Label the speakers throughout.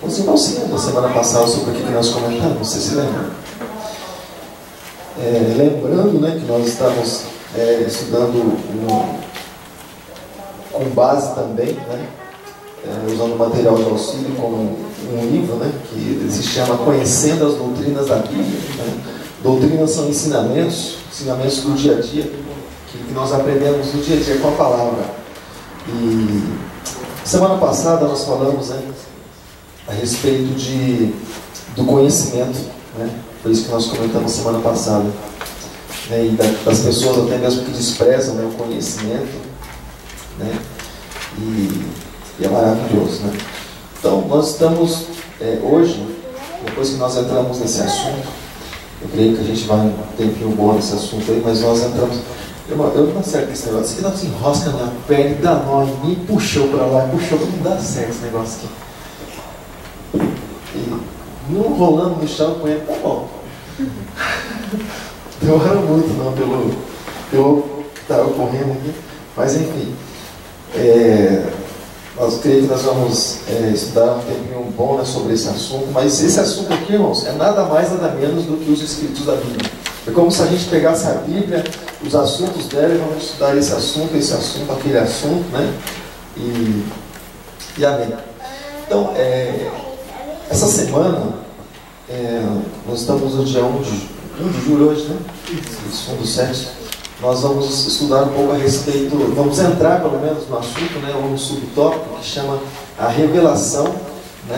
Speaker 1: Os irmãos se lembram da semana passada sobre o que nós comentamos, você se lembra? Lembrando, né, que nós estamos estudando com base também, né, usando o material de auxílio como um livro, né, que se chama Conhecendo as Doutrinas da Bíblia. Né? Doutrinas são ensinamentos do dia a dia, que nós aprendemos do dia a dia com a palavra. E semana passada nós falamos, né, a respeito do conhecimento, né? Foi isso que nós comentamos semana passada, né? E das pessoas até mesmo que desprezam, né, o conhecimento, né? E é maravilhoso, né? Então nós estamos hoje, depois que nós entramos nesse assunto, eu creio que a gente vai um tempinho bom nesse assunto aí, mas nós entramos. Eu não acerto esse negócio, isso aqui não se enrosca na perna e dá nó em mim, puxou para lá, puxou, não dá certo esse negócio aqui. E não rolando no chão com ele, tá bom. Demora muito não, pelo que está ocorrendo aqui. Mas enfim, nós creio que nós vamos estudar um tempinho bom, né, sobre esse assunto. Mas esse assunto aqui, irmãos, é nada mais, nada menos do que os escritos da Bíblia. É como se a gente pegasse a Bíblia, os assuntos dela, e vamos estudar esse assunto, aquele assunto, né? E amém. Então, essa semana, nós estamos no dia 1 de julho hoje, né? Isso, 1/7. Nós vamos estudar um pouco a respeito, vamos entrar pelo menos no assunto, né? Um subtópico que chama a revelação, né?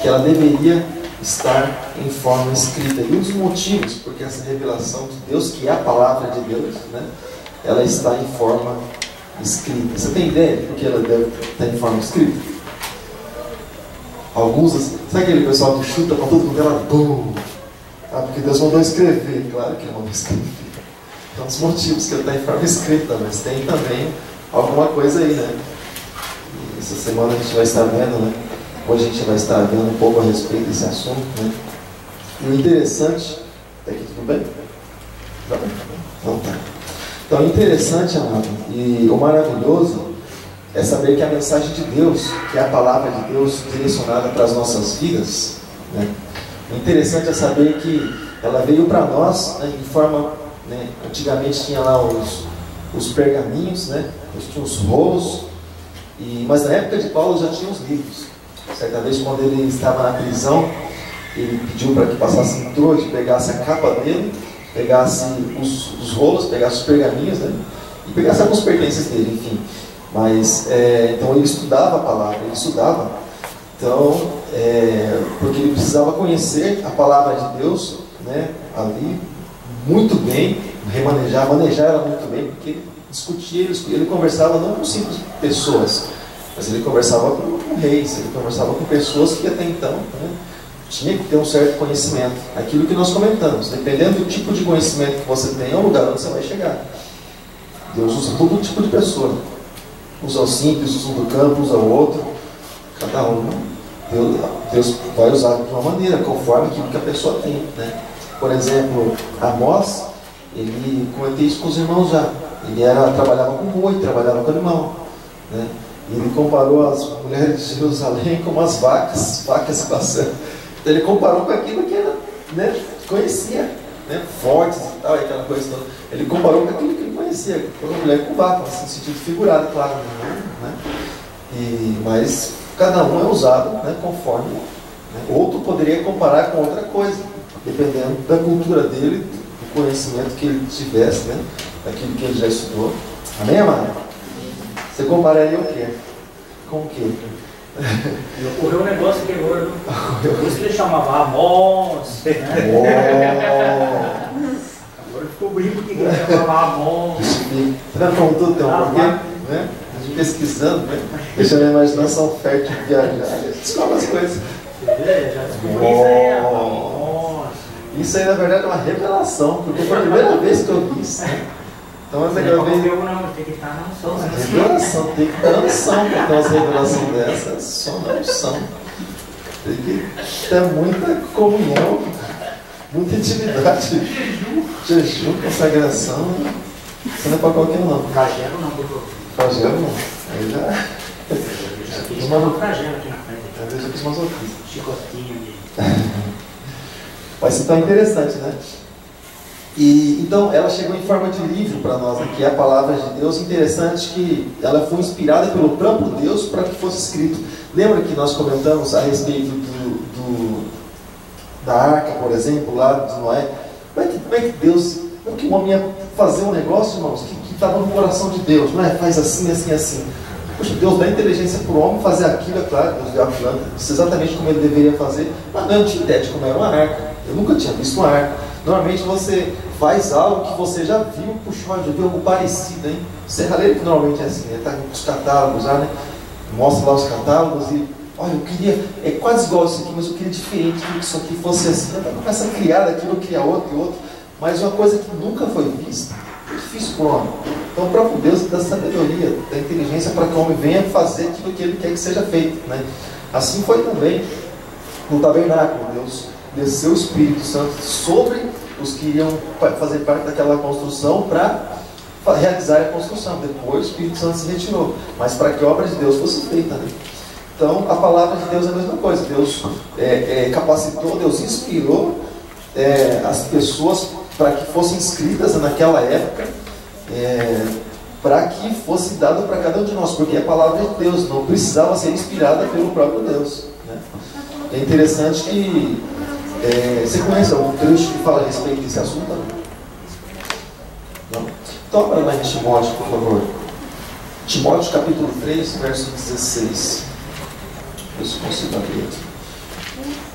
Speaker 1: Que ela deveria estar em forma escrita. E um dos motivos porque essa revelação de Deus, que é a palavra de Deus, né? Ela está em forma escrita. Você tem ideia de por que ela deve estar em forma escrita? Alguns, sabe aquele pessoal que chuta para tudo quanto ela, bum! Porque Deus mandou escrever, claro que Ele mandou escrever. Então, os motivos que Ele está em forma escrita, mas tem também alguma coisa aí, né? E essa semana a gente vai estar vendo, né? Hoje a gente vai estar vendo um pouco a respeito desse assunto, né? E o interessante, está aqui tudo bem? Tá bem? Então tá. Então, o interessante, amado, e o maravilhoso é saber que a mensagem de Deus, que é a palavra de Deus direcionada para as nossas vidas, né? O interessante é saber que ela veio para nós, né, em forma, né, antigamente tinha lá os pergaminhos, né, tinha os rolos, mas na época de Paulo já tinha os livros. Certa vez, quando ele estava na prisão, ele pediu para que passasse um trote, pegasse a capa dele, pegasse os rolos, pegasse os pergaminhos, né, e pegasse alguns pertences dele, enfim. Mas, então ele estudava a palavra, ele estudava. Então, porque ele precisava conhecer a palavra de Deus, né, ali, muito bem, manejar ela muito bem, porque ele discutia, ele conversava não com simples pessoas, mas ele conversava com reis, ele conversava com pessoas que até então, né, tinha que ter um certo conhecimento. Aquilo que nós comentamos, dependendo do tipo de conhecimento que você tem, é o lugar onde você vai chegar. Deus usa todo tipo de pessoa. Usa o simples, usa o do campo, usa o outro. Cada um, Deus vai usar de uma maneira, conforme aquilo que a pessoa tem, né? Por exemplo, Amós, ele comentei isso com os irmãos já. Ele trabalhava com boi, trabalhava com animal, né? E ele comparou as mulheres de Jerusalém como as vacas passando. Então ele comparou com aquilo que ele, né, conhecia, né? Fortes e tal, aquela coisa toda. Ele comparou com aquilo que ele conhecia, com uma mulher com vaca, assim, no sentido figurado, claro, né? Mas cada um é usado, né, conforme, né? Outro poderia comparar com outra coisa, dependendo da cultura dele, do conhecimento que ele tivesse, né, daquilo que ele já estudou. Amém, amado? Você compararia o quê? Com o quê?
Speaker 2: E ocorreu um negócio que agora, por isso que ele chamava Amós, né? Agora ficou brinco que ele chamava Amós.
Speaker 1: Você não contou o teu porquê, né? A gente pesquisando, né? Deixando a imaginação fértil viajar, a gente descobre as coisas.
Speaker 2: Já descobri isso aí, Amós.
Speaker 1: Isso aí, na verdade, é uma revelação, porque foi a primeira vez que eu vi isso, né? Então, essa
Speaker 2: não tem que estar na unção, né?
Speaker 1: Revelação, tem que estar na unção para ter uma revelação dessa, só na unção. Tem que ter muita comunhão, muita intimidade, jejum, consagração. Isso não é para qualquer um, não.
Speaker 2: Flagelo não, doutor.
Speaker 1: Flagelo não. Aí já.
Speaker 2: Flagelo aqui na frente.
Speaker 1: Às vezes eu quis masoquista.
Speaker 2: Chico chicotinho ali.
Speaker 1: Mas então é interessante, né? E então ela chegou em forma de livro para nós, né, que é a palavra de Deus. Interessante que ela foi inspirada pelo próprio Deus para que fosse escrito. Lembra que nós comentamos a respeito da arca, por exemplo, lá de Noé? Como é que Deus, como que o homem ia fazer um negócio, irmãos, que estava no coração de Deus, não é? Faz assim, assim, assim. Poxa, Deus dá inteligência para o homem fazer aquilo, é claro, Deus deu a planta, isso é exatamente como ele deveria fazer, mas não tinha ideia de como era uma arca. Eu nunca tinha visto uma arca. Normalmente você faz algo que você já viu, puxa, já viu algo parecido, hein? Serralheiro que normalmente é assim, né? Está com os catálogos já, né? Mostra lá os catálogos e, olha, eu queria, é quase igual isso aqui, mas eu queria diferente, queria que isso aqui fosse assim. Então começa a criar aquilo, cria outro e outro, mas uma coisa que nunca foi vista, é difícil para o homem. Então o próprio Deus dá sabedoria, dá inteligência para que o homem venha fazer aquilo que ele quer que seja feito, né? Assim foi também no tabernáculo. Deus desceu o Espírito Santo sobre os que iriam fazer parte daquela construção para realizar a construção. Depois o Espírito Santo se retirou, mas para que a obra de Deus fosse feita, né? Então a palavra de Deus é a mesma coisa. Deus capacitou, Deus inspirou as pessoas para que fossem inscritas naquela época, para que fosse dado para cada um de nós, porque a palavra de Deus não precisava ser inspirada pelo próprio Deus, né? É interessante que você conhece algum trecho que fala a respeito desse assunto? Não? Então, abra lá em Timóteo, por favor. Timóteo capítulo 3, verso 16. Ver se eu consigo abrir aqui.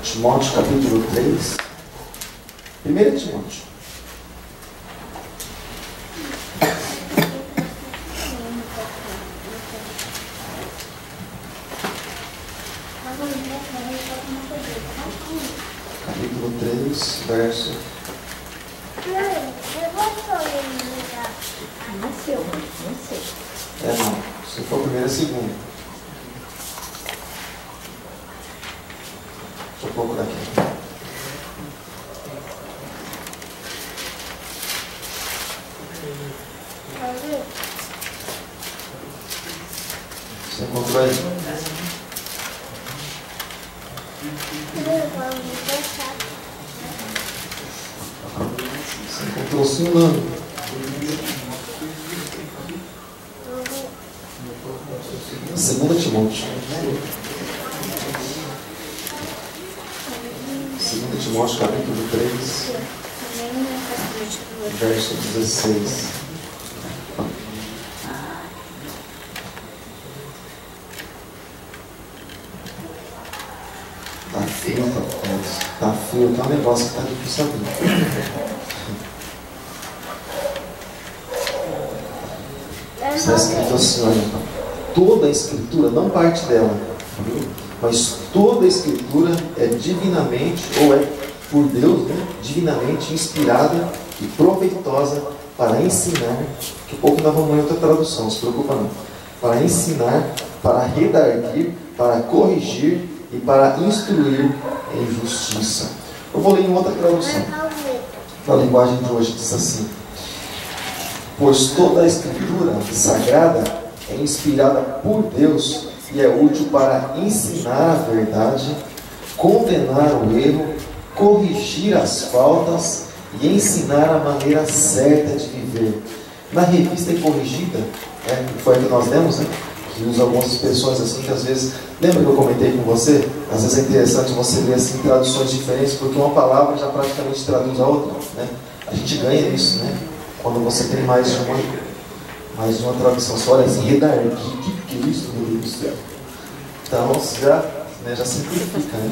Speaker 1: Timóteo capítulo 3. 1 Timóteo. Capítulo 3, verso. Não. Se for primeiro, é segundo. Deixa eu procurar aqui. Você encontrou aí? Você encontrou sim, não? Segunda Timóteo. 2 Timóteo capítulo 3, verso 16. Tá frio, rapaz. Tá frio, tá um negócio que tá difícil abrir. Está escrito assim, olha, toda a Escritura, não parte dela, mas toda a Escritura é divinamente, ou é por Deus, né, divinamente inspirada e proveitosa para ensinar, que pouco nós vamos em outra tradução, não se preocupa não, para ensinar, para redarguir, para corrigir e para instruir em justiça. Eu vou ler em outra tradução. Na linguagem de hoje diz assim: pois toda a Escritura sagrada é inspirada por Deus e é útil para ensinar a verdade, condenar o erro, corrigir as faltas e ensinar a maneira certa de viver. Na revista Corrigida, que foi a que nós lemos, né, que usa algumas expressões assim que às vezes, lembra que eu comentei com você? Às vezes é interessante você ler assim traduções diferentes, porque uma palavra já praticamente traduz a outra, né? A gente ganha isso, né? Quando você tem mais de uma tradução. Você olha assim, redarguir, o que é isso, meu Deus do céu? Então, já simplifica, né?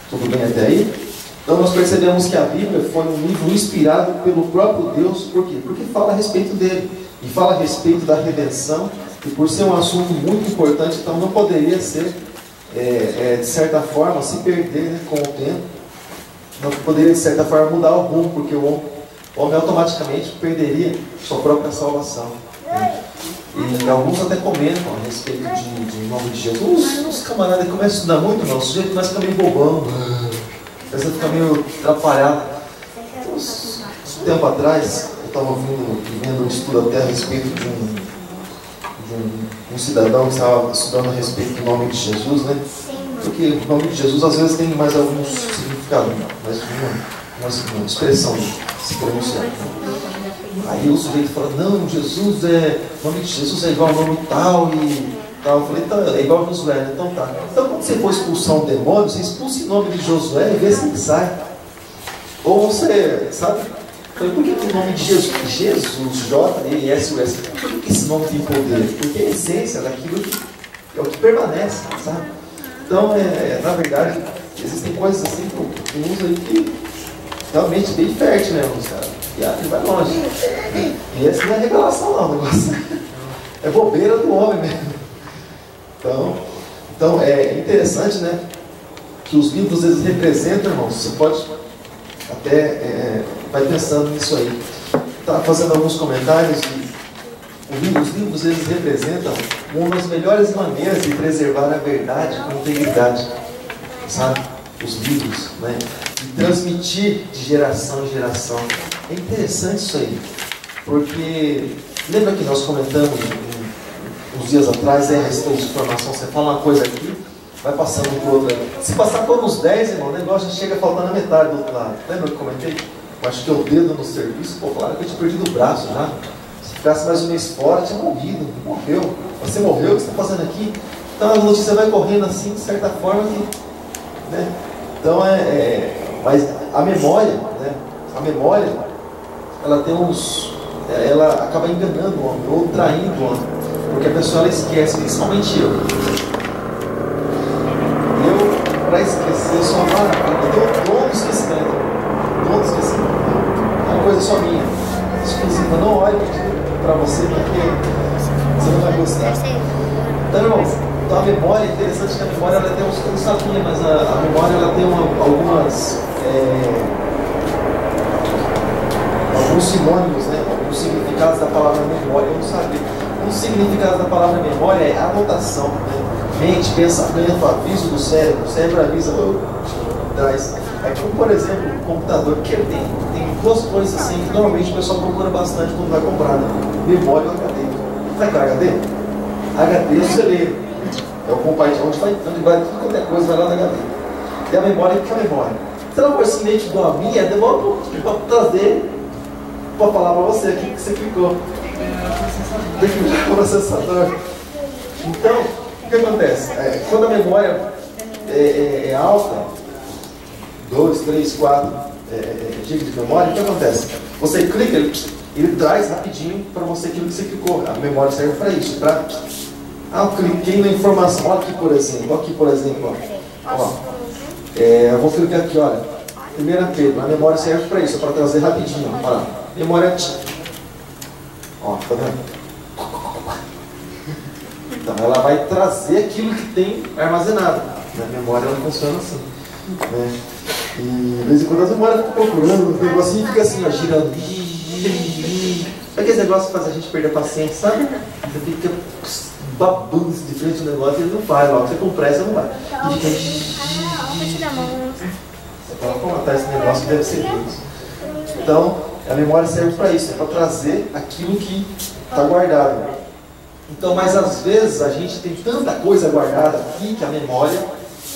Speaker 1: Tudo bem até aí? Então, nós percebemos que a Bíblia foi um livro inspirado pelo próprio Deus. Por quê? Porque fala a respeito dele. E fala a respeito da redenção. E por ser um assunto muito importante, então não poderia ser, de certa forma, se perder, né, com o tempo. Não poderia, de certa forma, mudar o rumo, porque o homem automaticamente perderia sua própria salvação, né? E alguns até comentam a respeito de nome de Jesus. Os camaradas começam a estudar muito, não. O sujeito começa a ficar meio bobão, começa a ficar meio atrapalhado. Um tempo atrás, eu estava vendo um estudo até a respeito de um cidadão que estava estudando a respeito do nome de Jesus, né? porque o nome de Jesus às vezes tem mais algum significado, mais uma expressão de se pronunciar. Aí o sujeito fala, não, Jesus o nome de Jesus é igual ao nome tal e tal. Eu falei, então, é igual a Josué, né? Então tá. Então quando você for expulsar um demônio, você expulsa em nome de Josué e vê se ele sai. Ou você, sabe? Falei, por que o nome de Jesus, J-E-S-U-S, por que esse nome tem poder? Porque é a essência daquilo que é o que permanece, sabe? Então, na verdade, existem coisas assim que usa aí que realmente bem fértil mesmo, cara. E vai longe. E essa não é revelação não, o negócio é bobeira do homem mesmo. Então é interessante, né? Que os livros eles representam, irmãos. Você pode até vai pensando nisso aí. Estava fazendo alguns comentários e os livros eles representam uma das melhores maneiras de preservar a verdade com integridade, sabe? Os livros, né? De transmitir de geração em geração. É interessante isso aí, porque lembra que nós comentamos uns dias atrás, a respeito de informação, você fala uma coisa aqui, vai passando para outra. Se passar por uns 10, irmão, o negócio já chega faltando a metade do outro lado. Lembra que eu comentei? Eu acho que o dedo no serviço, pô, claro que eu tinha perdido o braço já. Se ficasse mais um mês fora, tinha morrido, morreu. Você morreu, o que você está fazendo aqui? Então a notícia vai correndo assim, de certa forma que, né? Então mas a memória, né? A memória, ela tem ela acaba enganando o homem, ou traindo o homem, porque a pessoa ela esquece, principalmente eu. Para esquecer, eu sou uma maravilha. Eu tenho o dom do esquecimento. É uma coisa só minha, exclusiva. Não olhe para você, porque você não vai gostar. Então, irmãos, a memória é interessante que a memória ela tem uns, eu não sabia, mas a memória ela tem alguns sinônimos, né? Alguns significados da palavra memória. Eu não sabia. Um significado da palavra memória é anotação, né? Mente, pensamento, aviso do cérebro. O cérebro avisa traz. É como, por exemplo, o computador, que ele tem duas coisas assim que normalmente o pessoal procura bastante quando vai comprar, né? Memória e HD. Sabe o que é HD? HD é o celeiro. É o compartilhador, onde vai tudo qualquer coisa, vai lá no HD. E a memória, o que é a memória? Se ela for assim meio que igual a minha, demora um pouquinho para trazer, para falar para você aqui que você clicou. Tem que ligar o processador. Então, o que acontece? Quando a memória é alta, 2, 3, 4 GB de memória, o que acontece? Você clica, ele traz rapidinho para você aquilo que você clicou. A memória serve para isso. Eu cliquei na informação. Olha aqui, por exemplo. Ó. Eu vou clicar aqui, olha. 1 Pedro. A memória serve para isso, para trazer rapidinho. Olha lá. Memória. Ó, tá vendo? Então ela vai trazer aquilo que tem armazenado. Na memória ela funciona assim, né? E de vez em quando as memórias ficam procurando, o negocinho fica assim, ó, girando. Sabe aquele negócio que faz a gente perder a paciência, sabe? Você fica babando de frente ao negócio e ele não vai, logo você com pressa não vai. E fica. Você fala, como matar esse negócio que deve ser Deus. Então, a memória serve para isso, para trazer aquilo que está guardado. Então, mas às vezes a gente tem tanta coisa guardada aqui que a memória,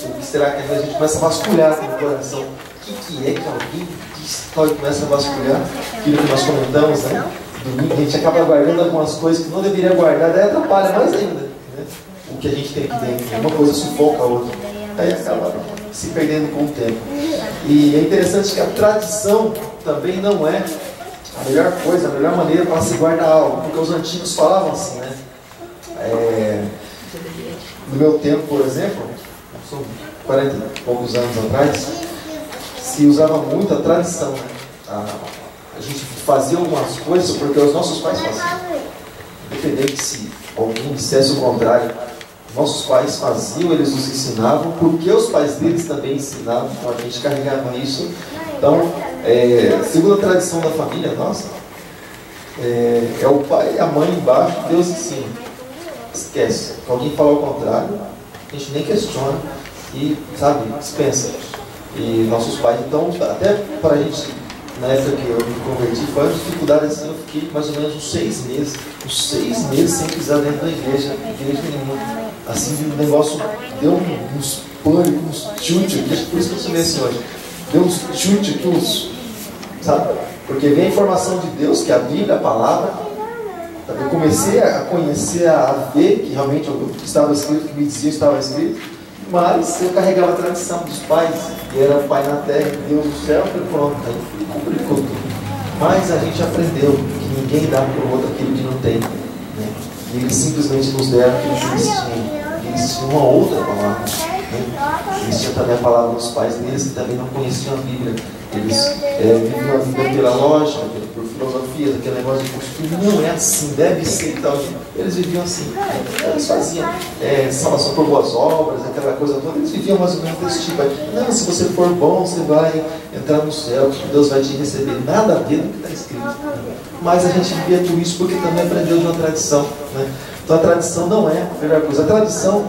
Speaker 1: o que será que a gente começa a vasculhar no coração? O que é que alguém diz tal e começa a vasculhar? Aquilo que nós comentamos, né? Domingo, a gente acaba guardando algumas coisas que não deveria guardar, daí atrapalha mais ainda, né? O que a gente tem aqui dentro. Uma coisa sufoca a outra. Aí acaba se perdendo com o tempo. E é interessante que a tradição também não é a melhor coisa, a melhor maneira para se guardar algo, porque os antigos falavam assim, né? No meu tempo, por exemplo, são 40 e poucos anos atrás, se usava muito a tradição, né? A gente fazia algumas coisas porque os nossos pais faziam. Independente se alguém dissesse o contrário, nossos pais faziam, eles nos ensinavam, porque os pais deles também ensinavam, então a gente carregava isso. Então, segundo a tradição da família nossa, é o pai e a mãe embaixo, Deus ensina. Esquece. Se alguém falar o contrário, a gente nem questiona e, sabe, dispensa. E nossos pais, então, até para a gente, na época que eu me converti, foi uma dificuldade assim, eu fiquei mais ou menos uns 6 meses. Uns 6 meses sem pisar dentro da igreja nenhuma. Assim, o negócio deu uns pânico, uns chute aqui, por isso que eu silenciei hoje. Deu uns chute aqui, sabe? Porque vem a informação de Deus, que é a Bíblia, a palavra. Eu comecei a conhecer, a ver que realmente o que estava escrito, o que me dizia estava escrito, mas eu carregava a tradição dos pais, que era o Pai na terra, Deus no céu, e pronto, aí complicou tudo. Mas a gente aprendeu que ninguém dá para o outro aquilo que não tem, né? E eles simplesmente nos deram aquilo que eles tinham. Eles tinham uma outra palavra, né? Eles tinham também a palavra dos pais deles, que também não conheciam a Bíblia. Eles viviam a vida pela lógica, por filosofia, aquele negócio de costume. Não é assim, deve ser e tal. Eles viviam assim. Eles faziam salvação por boas obras, aquela coisa toda. Eles viviam mais ou menos desse tipo. Não, se você for bom, você vai entrar no céu, Deus vai te receber. Nada a ver do que está escrito. Mas a gente vivia tudo isso porque também aprendeu de uma tradição, né? Então a tradição não é a primeira coisa. A tradição,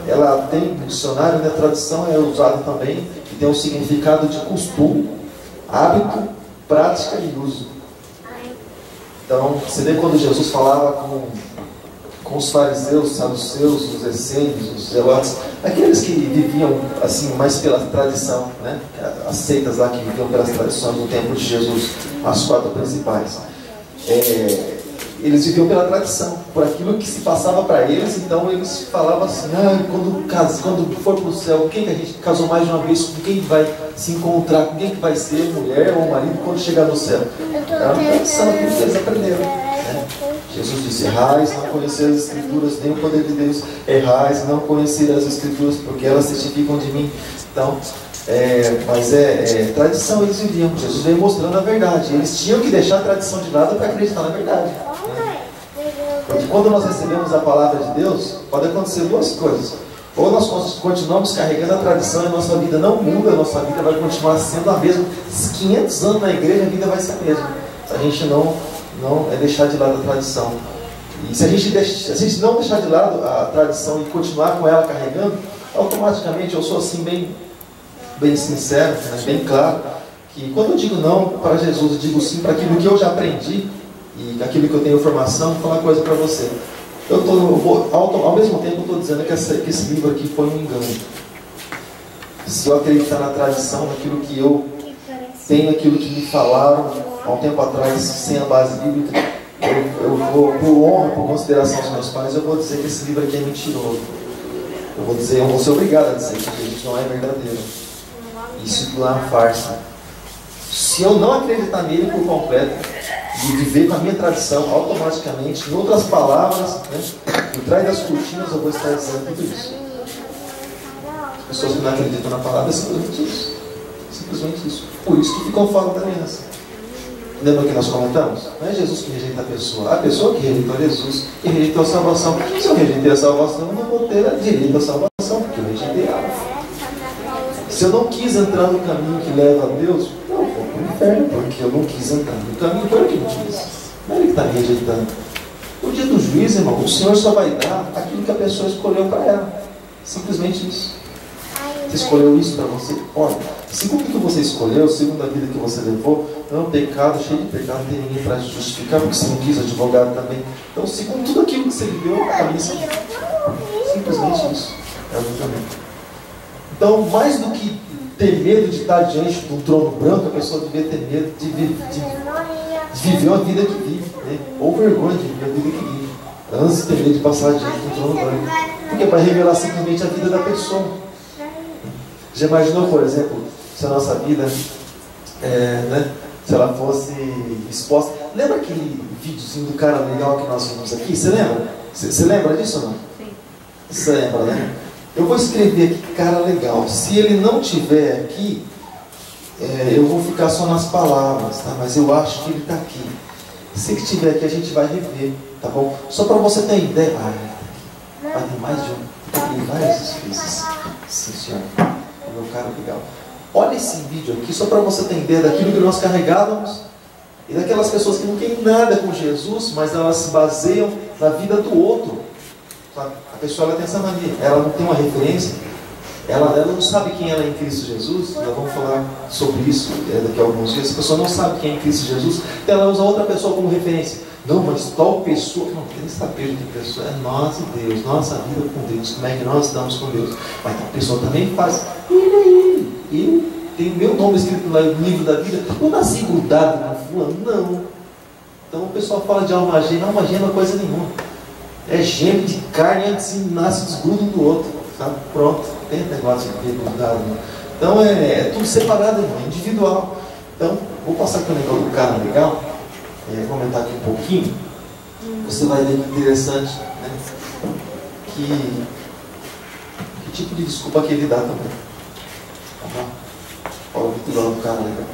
Speaker 1: ela tem um dicionário, né? A tradição é usada também, que tem um significado de costume, hábito, prática e uso. Então, você vê quando Jesus falava com os fariseus, os saduceus, os essênios, os zelotes, aqueles que viviam assim mais pela tradição, né? As seitas lá que viviam pelas tradições do tempo de Jesus, as 4 principais. Eles viviam pela tradição, por aquilo que se passava para eles. Então eles falavam assim: quando for para o céu, quem que a gente casou mais de uma vez, com quem vai se encontrar, com quem que vai ser mulher ou marido quando chegar no céu? Era uma tradição que eles aprenderam, né? Jesus disse: errais, não conhecer as Escrituras, nem o poder de Deus. Errais, não conhecer as Escrituras, porque elas testificam de mim. Então, mas tradição eles viviam. Jesus veio mostrando a verdade. Eles tinham que deixar a tradição de lado para acreditar na verdade, né? Porque quando nós recebemos a palavra de Deus, pode acontecer 2 coisas. Ou nós continuamos carregando a tradição e a nossa vida não muda, a nossa vida vai continuar sendo a mesma. 500 anos na igreja, a vida vai ser a mesma. A gente não deixar de lado a tradição. E se a gente não deixar de lado a tradição e continuar com ela carregando, automaticamente, eu sou assim bem sincero, né, bem claro, que quando eu digo não para Jesus, eu digo sim para aquilo que eu já aprendi e aquilo que eu tenho formação. Vou falar uma coisa para você. Ao mesmo tempo, eu estou dizendo que esse livro aqui foi um engano. Se eu acreditar na tradição, naquilo que eu tenho, aquilo que me falaram há um tempo atrás, sem a base bíblica, eu vou, por honra, por consideração aos meus pais, eu vou dizer que esse livro aqui é mentiroso. Eu vou ser obrigado a dizer que isso não é verdadeiro. Isso não é uma farsa. Se eu não acreditar nele por completo e viver com a minha tradição, automaticamente, em outras palavras, né, por trás das cortinas, eu vou estar dizendo tudo isso. As pessoas que não acreditam na palavra é simplesmente isso. Simplesmente isso. Por isso que ficam fora da aliança. Lembra que nós comentamos? Não é Jesus que rejeita a pessoa que rejeitou Jesus, que rejeitou a salvação. Se eu rejeitei a salvação, eu não vou ter direito à salvação, porque eu rejeitei ela. Se eu não quis entrar no caminho que leva a Deus, eu vou para o inferno, porque eu não quis entrar no caminho, foi ele que não quis. Não é ele que está me rejeitando. No dia do juízo, irmão, o Senhor só vai dar aquilo que a pessoa escolheu para ela. Simplesmente isso. Você escolheu isso para você? Olha, segundo o que você escolheu, segundo a vida que você levou, não é um pecado, cheio de pecado, não tem ninguém para justificar, porque você não quis advogado também. Então, segundo tudo aquilo que você viveu, a cabeça. Simplesmente isso. É o julgamento. Então, mais do que ter medo de estar diante de um trono branco, a pessoa devia ter medo de viver a vida que vive, né? Ou vergonha de viver a vida que vive, antes de ter medo de passar diante de um trono branco. Porque vai revelar simplesmente a vida da pessoa. Já imaginou, por exemplo, se a nossa vida, né, se ela fosse exposta? Lembra aquele videozinho do cara legal que nós vimos aqui? Você lembra? Você lembra disso ou não? Sim. Você lembra, né? Eu vou escrever aqui, cara legal. Se ele não tiver aqui, eu vou ficar só nas palavras, tá? Mas eu acho que ele está aqui. Se ele estiver aqui, a gente vai rever, tá bom? Só para você ter ideia. Vai ter mais de um. Tem várias vezes. Sim, senhor. Meu cara legal. Olha esse vídeo aqui, só para você ter ideia daquilo que nós carregávamos e daquelas pessoas que não têm nada com Jesus, mas elas se baseiam na vida do outro. A pessoa ela tem essa mania, ela não tem uma referência, ela não sabe quem ela é em Cristo Jesus. Nós vamos falar sobre isso daqui a alguns dias. A pessoa não sabe quem é em Cristo Jesus, então ela usa outra pessoa como referência. Não, mas tal pessoa, não tem saber de pessoa, é nós e Deus, nossa vida com Deus, como é que nós estamos com Deus. Mas tal pessoa também faz, eu tenho meu nome escrito lá no livro da vida, eu nasci grudado na fulano, não. Então o pessoal fala de alma gêmea, alma gêmea não é coisa nenhuma. É gêmeo de carne, antes nasce desgruda um do outro, sabe? Pronto, não tem negócio de grudado, não. Então é tudo separado, é individual. Então, vou passar aqui o negócio do cara legal, comentar aqui um pouquinho. Você vai ver que interessante, né? Que tipo de desculpa que ele dá também. Olha o vitorão do cara legal.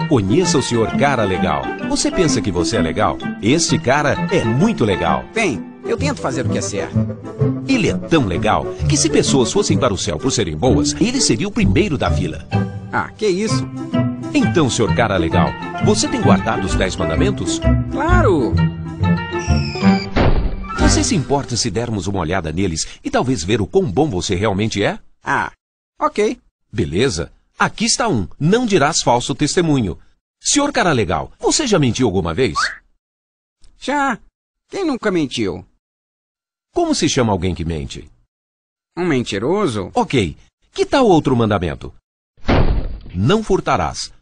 Speaker 3: Conheça o Sr. Cara Legal. Você pensa que você é legal? Este cara é muito legal.
Speaker 4: Bem, eu tento fazer o que é certo.
Speaker 3: Ele é tão legal que se pessoas fossem para o céu por serem boas, ele seria o primeiro da fila.
Speaker 4: Ah, que isso?
Speaker 3: Então, Sr. Cara Legal, você tem guardado os 10 mandamentos?
Speaker 4: Claro!
Speaker 3: Você se importa se dermos uma olhada neles e talvez ver o quão bom você realmente é?
Speaker 4: Ah, ok.
Speaker 3: Beleza. Aqui está um. Não dirás falso testemunho. Senhor Cara Legal, você já mentiu alguma vez?
Speaker 4: Já. Quem nunca mentiu?
Speaker 3: Como se chama alguém que mente?
Speaker 4: Um mentiroso?
Speaker 3: Ok. Que tal outro mandamento? Não furtarás.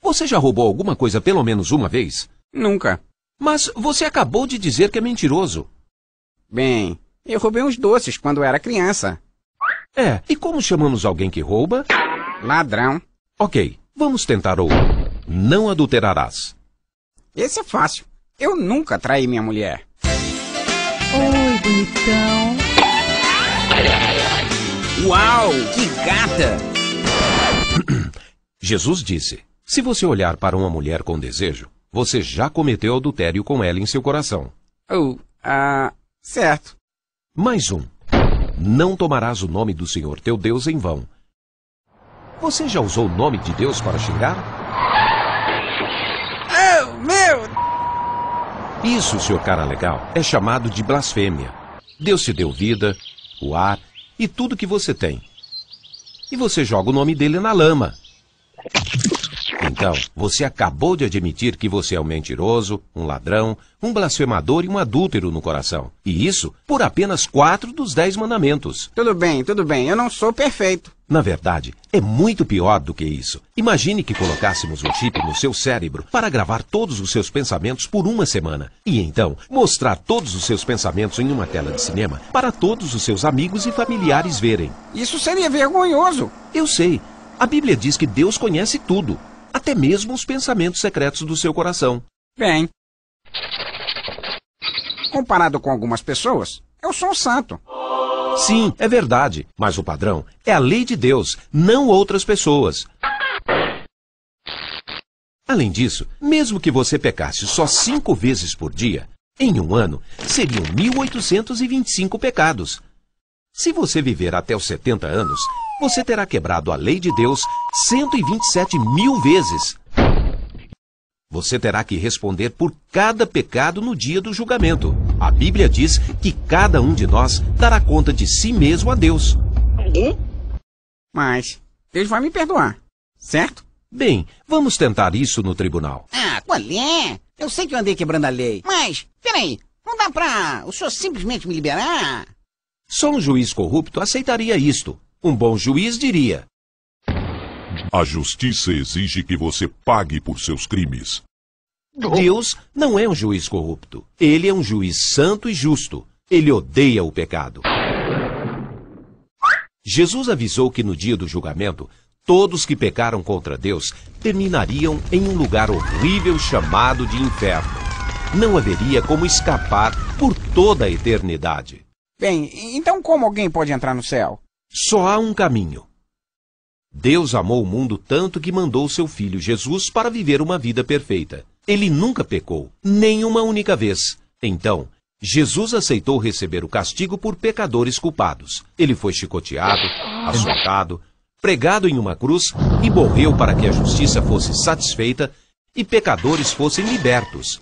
Speaker 3: Você já roubou alguma coisa pelo menos uma vez?
Speaker 4: Nunca.
Speaker 3: Mas você acabou de dizer que é mentiroso.
Speaker 4: Bem, eu roubei uns doces quando era criança.
Speaker 3: E como chamamos alguém que rouba?
Speaker 4: Ladrão.
Speaker 3: Ok, vamos tentar outro. Não adulterarás.
Speaker 4: Esse é fácil. Eu nunca traí minha mulher.
Speaker 5: Oi, bonitão.
Speaker 4: Uau, que gata!
Speaker 3: Jesus disse, se você olhar para uma mulher com desejo, você já cometeu adultério com ela em seu coração.
Speaker 4: Certo.
Speaker 3: Mais um. Não tomarás o nome do Senhor teu Deus em vão. Você já usou o nome de Deus para xingar?
Speaker 4: Oh, meu!
Speaker 3: Isso, Sr. Cara Legal, é chamado de blasfêmia. Deus te deu vida, o ar e tudo que você tem. E você joga o nome dele na lama. Então, você acabou de admitir que você é um mentiroso, um ladrão, um blasfemador e um adúltero no coração. E isso por apenas 4 dos 10 mandamentos.
Speaker 4: Tudo bem. Eu não sou perfeito.
Speaker 3: Na verdade, é muito pior do que isso. Imagine que colocássemos um chip no seu cérebro para gravar todos os seus pensamentos por uma semana. E então, mostrar todos os seus pensamentos em uma tela de cinema para todos os seus amigos e familiares verem.
Speaker 4: Isso seria vergonhoso.
Speaker 3: Eu sei. A Bíblia diz que Deus conhece tudo. Até mesmo os pensamentos secretos do seu coração.
Speaker 4: Bem, comparado com algumas pessoas, eu sou um santo.
Speaker 3: Sim, é verdade. Mas o padrão é a lei de Deus, não outras pessoas. Além disso, mesmo que você pecasse só 5 vezes por dia, em um ano, seriam 1.825 pecados. Se você viver até os 70 anos, você terá quebrado a lei de Deus 127.000 vezes. Você terá que responder por cada pecado no dia do julgamento. A Bíblia diz que cada um de nós dará conta de si mesmo a Deus.
Speaker 4: Mas Deus vai me perdoar, certo?
Speaker 3: Bem, vamos tentar isso no tribunal.
Speaker 6: Qual é? Eu sei que eu andei quebrando a lei, mas, peraí, não dá pra o senhor simplesmente me liberar?
Speaker 3: Só um juiz corrupto aceitaria isto. Um bom juiz diria:
Speaker 7: a justiça exige que você pague por seus crimes.
Speaker 3: Deus não é um juiz corrupto. Ele é um juiz santo e justo. Ele odeia o pecado. Jesus avisou que no dia do julgamento, todos que pecaram contra Deus terminariam em um lugar horrível chamado de inferno. Não haveria como escapar por toda a eternidade.
Speaker 4: Bem, então como alguém pode entrar no céu?
Speaker 3: Só há um caminho. Deus amou o mundo tanto que mandou seu filho Jesus para viver uma vida perfeita. Ele nunca pecou, nem uma única vez. Então, Jesus aceitou receber o castigo por pecadores culpados. Ele foi chicoteado, açoitado, pregado em uma cruz e morreu para que a justiça fosse satisfeita e pecadores fossem libertos.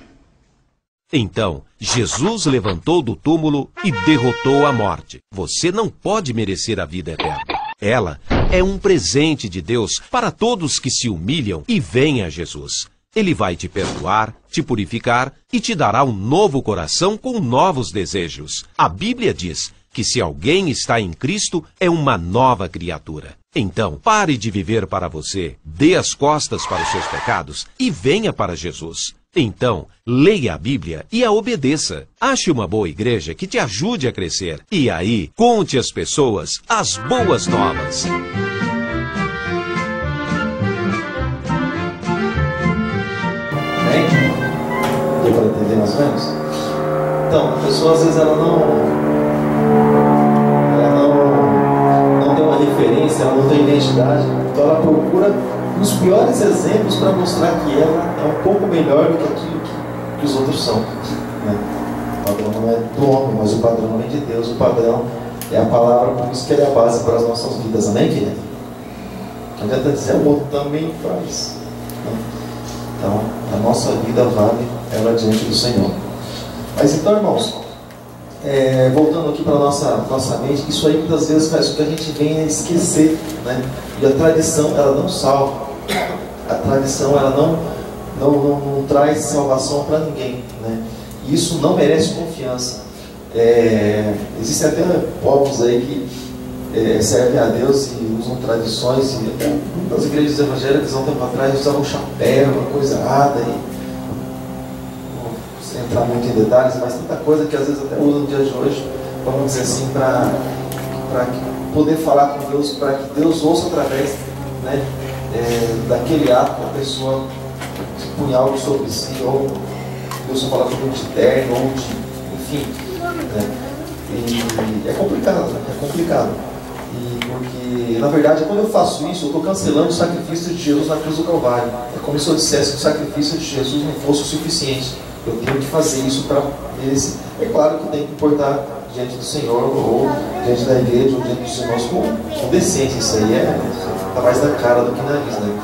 Speaker 3: Então, Jesus levantou do túmulo e derrotou a morte. Você não pode merecer a vida eterna. Ela é um presente de Deus para todos que se humilham e vêm a Jesus. Ele vai te perdoar, te purificar e te dará um novo coração com novos desejos. A Bíblia diz que se alguém está em Cristo, é uma nova criatura. Então, pare de viver para você, dê as costas para os seus pecados e venha para Jesus. Então, leia a Bíblia e a obedeça. Ache uma boa igreja que te ajude a crescer. E aí, conte às pessoas as boas novas.
Speaker 1: Bem? Deu para entender mais ou menos? Então, a pessoa às vezes ela não tem uma referência, ela não tem identidade, então ela procura os piores exemplos para mostrar que ela é um pouco melhor do que aquilo que os outros são. Né? O padrão não é do homem, mas o padrão vem de Deus. O padrão é a palavra, por isso que ele é a base para as nossas vidas. Amém, querido? Não adianta dizer, o outro também faz. Né? Então, a nossa vida vale ela diante do Senhor. Mas então, irmãos, voltando aqui para a nossa mente, isso aí muitas vezes faz com que a gente venha esquecer, né? E a tradição, ela não salva. A tradição, ela não traz salvação para ninguém, né? E isso não merece confiança. Existem até povos aí que servem a Deus e usam tradições, e até nas igrejas evangélicas há um tempo atrás usavam chapéu, uma coisa errada, e sem entrar muito em detalhes, mas tanta coisa que às vezes até usam no dia de hoje, vamos dizer assim, para poder falar com Deus, para que Deus ouça através, né, daquele ato, a pessoa punha algo sobre si, ou Deus fala sobre um de terno, ou de, enfim, né? E é complicado, né? É complicado. E porque, na verdade, quando eu faço isso, eu estou cancelando o sacrifício de Jesus na cruz do Calvário. É como se eu dissesse que o sacrifício de Jesus não fosse o suficiente. Eu tenho que fazer isso para esse. É claro que tem que portar diante do Senhor, ou diante da igreja, ou diante dos irmãos com decência. Isso aí está mais na cara do que na nariz, né?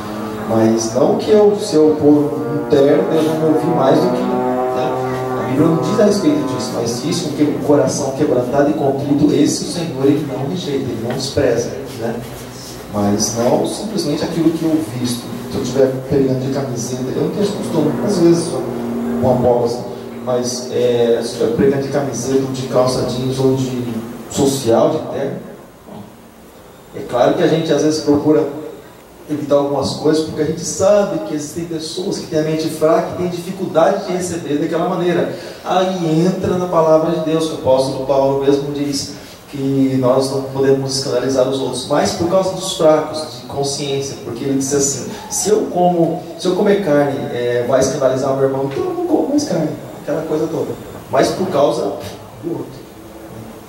Speaker 1: Mas não que se eu pôr um terno, Deus vai me ouvir mais do que, né? A Bíblia não diz a respeito disso, mas diz com que o coração quebrantado e contrito, esse o Senhor ele não rejeita, ele não despreza, né? Mas não simplesmente aquilo que eu visto. Se eu estiver pegando de camiseta, eu não tenho esse costume, às vezes uma bola assim, mas se eu estiver pregando de camiseta, ou de calça jeans, ou de social, de terno, é claro que a gente às vezes procura evitar algumas coisas, porque a gente sabe que existem pessoas que têm a mente fraca e têm dificuldade de receber daquela maneira. Aí entra na palavra de Deus, que o apóstolo Paulo mesmo diz que nós não podemos escandalizar os outros, mas por causa dos fracos de consciência, porque ele disse assim: se eu comer carne vai escandalizar o meu irmão, então eu não como mais carne, aquela coisa toda, mas por causa do outro,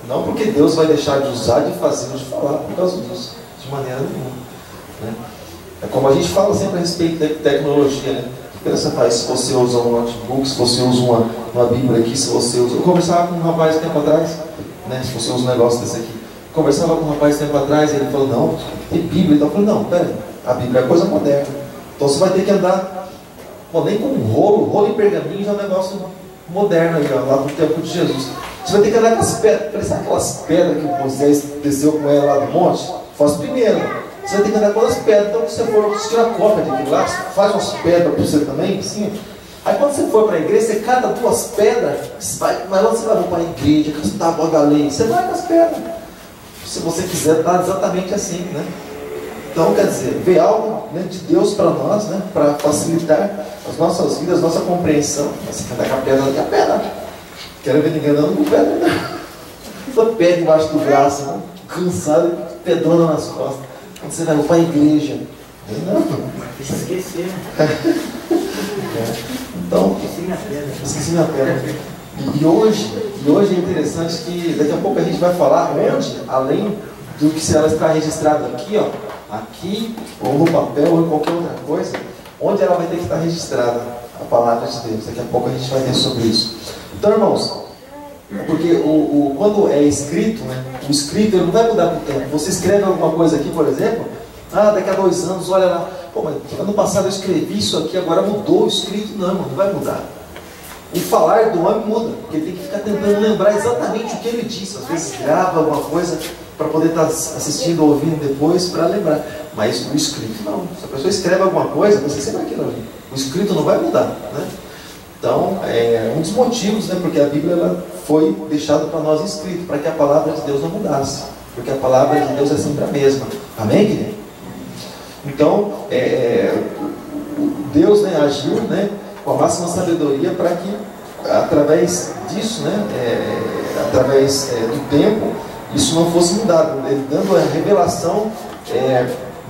Speaker 1: não porque Deus vai deixar de usar, de fazer, de falar por causa disso, de maneira nenhuma, né? É como a gente fala sempre a respeito da tecnologia, né? O que você faz se você usa um notebook, se você usa uma Bíblia aqui, se você usa... Eu conversava com um rapaz tempo atrás, né? Se você usa um negócio desse aqui. Conversava com um rapaz tempo atrás e ele falou: não, tem Bíblia. Então eu falei: não, peraí, a Bíblia é coisa moderna. Então você vai ter que andar, nem com um rolo em pergaminho já é um negócio moderno aí, ó, lá do tempo de Jesus. Você vai ter que andar com as pedras. Falei: sabe aquelas pedras que Moisés desceu com ela lá do monte? Faz primeiro. Você vai ter que andar com as pedras. Então, se você tira a cópia daquilo lá, você faz umas pedras para você também, assim. Aí, quando você for para a igreja, você cata 2 pedras, mas onde você vai para a igreja, cantar a galera? Você vai com as pedras. Se você quiser, tá exatamente assim, né? Então, quer dizer, ver algo, né, de Deus para nós, né, para facilitar as nossas vidas, nossa compreensão. Você quer andar com a pedra, anda com a pedra. Quero ver ninguém andando com pedra, não. Só pedra embaixo do braço, né? Cansado, pedona nas costas. Quando você vai para a igreja, não.
Speaker 2: Deixa eu esquecer, né?
Speaker 1: Então, esqueci minha pedra. E hoje é interessante que daqui a pouco a gente vai falar onde, além do que se ela está registrada aqui, ó, aqui, ou no papel, ou em qualquer outra coisa, onde ela vai ter que estar registrada a palavra de Deus. Daqui a pouco a gente vai ver sobre isso. Então, irmãos, porque quando é escrito, né, o escrito ele não vai mudar com o tempo. Você escreve alguma coisa aqui, por exemplo, daqui a 2 anos, olha lá, Pô, mas ano passado eu escrevi isso aqui, agora mudou o escrito. Não, irmão, não vai mudar. O falar do homem muda, porque ele tem que ficar tentando lembrar exatamente o que ele disse. Às vezes grava alguma coisa para poder estar assistindo ou ouvindo depois para lembrar. Mas o escrito não. Se a pessoa escreve alguma coisa, você sempre aquilo ali. O escrito não vai mudar, né? Então, é um dos motivos, né? Porque a Bíblia ela foi deixada para nós escrita, para que a palavra de Deus não mudasse. Porque a palavra de Deus é sempre a mesma. Amém, querido? Então, Deus, né, agiu, né, com a máxima sabedoria para que, através disso, né, através do tempo, isso não fosse mudado. Ele dando a revelação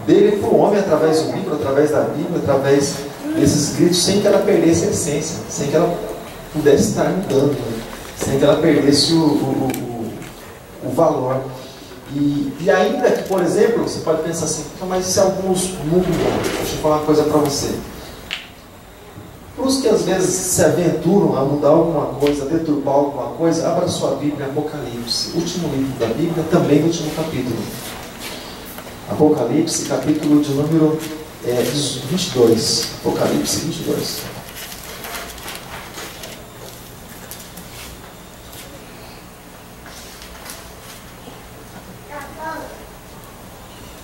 Speaker 1: dele para o homem através do livro, através da Bíblia, através desses escritos, sem que ela perdesse a essência, sem que ela pudesse estar mudando, né, sem que ela perdesse o valor. E ainda que, por exemplo, você pode pensar assim, mas se alguns mudam, deixa eu falar uma coisa para você. Para os que às vezes se aventuram a mudar alguma coisa, a deturpar alguma coisa, abra sua Bíblia em Apocalipse, último livro da Bíblia, também no último capítulo. Apocalipse, capítulo de número 22. Apocalipse 22.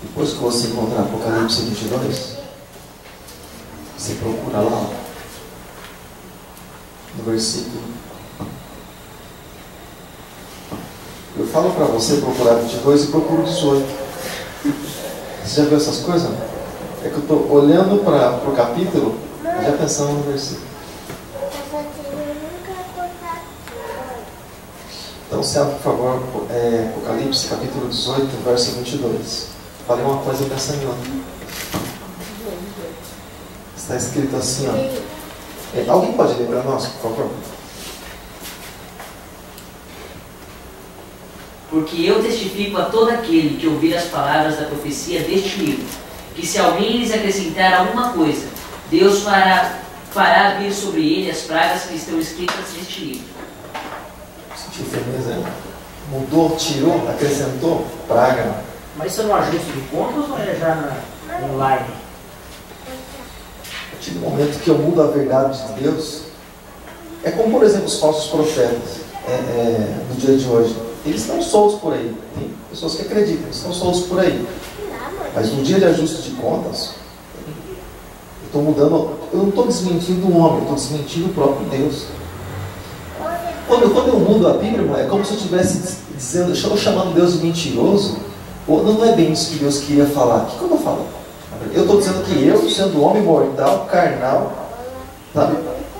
Speaker 1: Depois que você encontrar Apocalipse 22, você procura lá, no versículo. Eu falo para você procurar 22 e procuro 18. Você já viu essas coisas? É que eu estou olhando para o capítulo e já pensando no versículo. Então, se abre, por favor, Apocalipse capítulo 18, verso 22. Falei uma coisa pensando em outra. Está escrito assim, ó. Alguém pode ler para nós, por favor?
Speaker 8: Porque eu testifico a todo aquele que ouvir as palavras da profecia deste livro, que se alguém lhes acrescentar alguma coisa, Deus fará vir sobre ele as pragas que estão escritas neste livro.
Speaker 1: Sentiu firmeza, hein? Mudou, tirou, acrescentou, praga.
Speaker 2: Mas isso é no ajuste de contas ou é já online?
Speaker 1: A partir do momento que eu mudo a verdade de Deus, é como, por exemplo, os falsos profetas no dia de hoje. Eles estão soltos por aí. Tem pessoas que acreditam, eles estão soltos por aí. Mas no dia de ajuste de contas, eu estou mudando, eu não estou desmentindo o homem, eu estou desmentindo o próprio Deus. Quando eu mudo a Bíblia, é como se eu estivesse dizendo, eu estou chamando Deus de mentiroso. Não é bem isso que Deus queria falar. O que eu estou falando? Eu estou dizendo que eu, sendo homem mortal, carnal, sabe,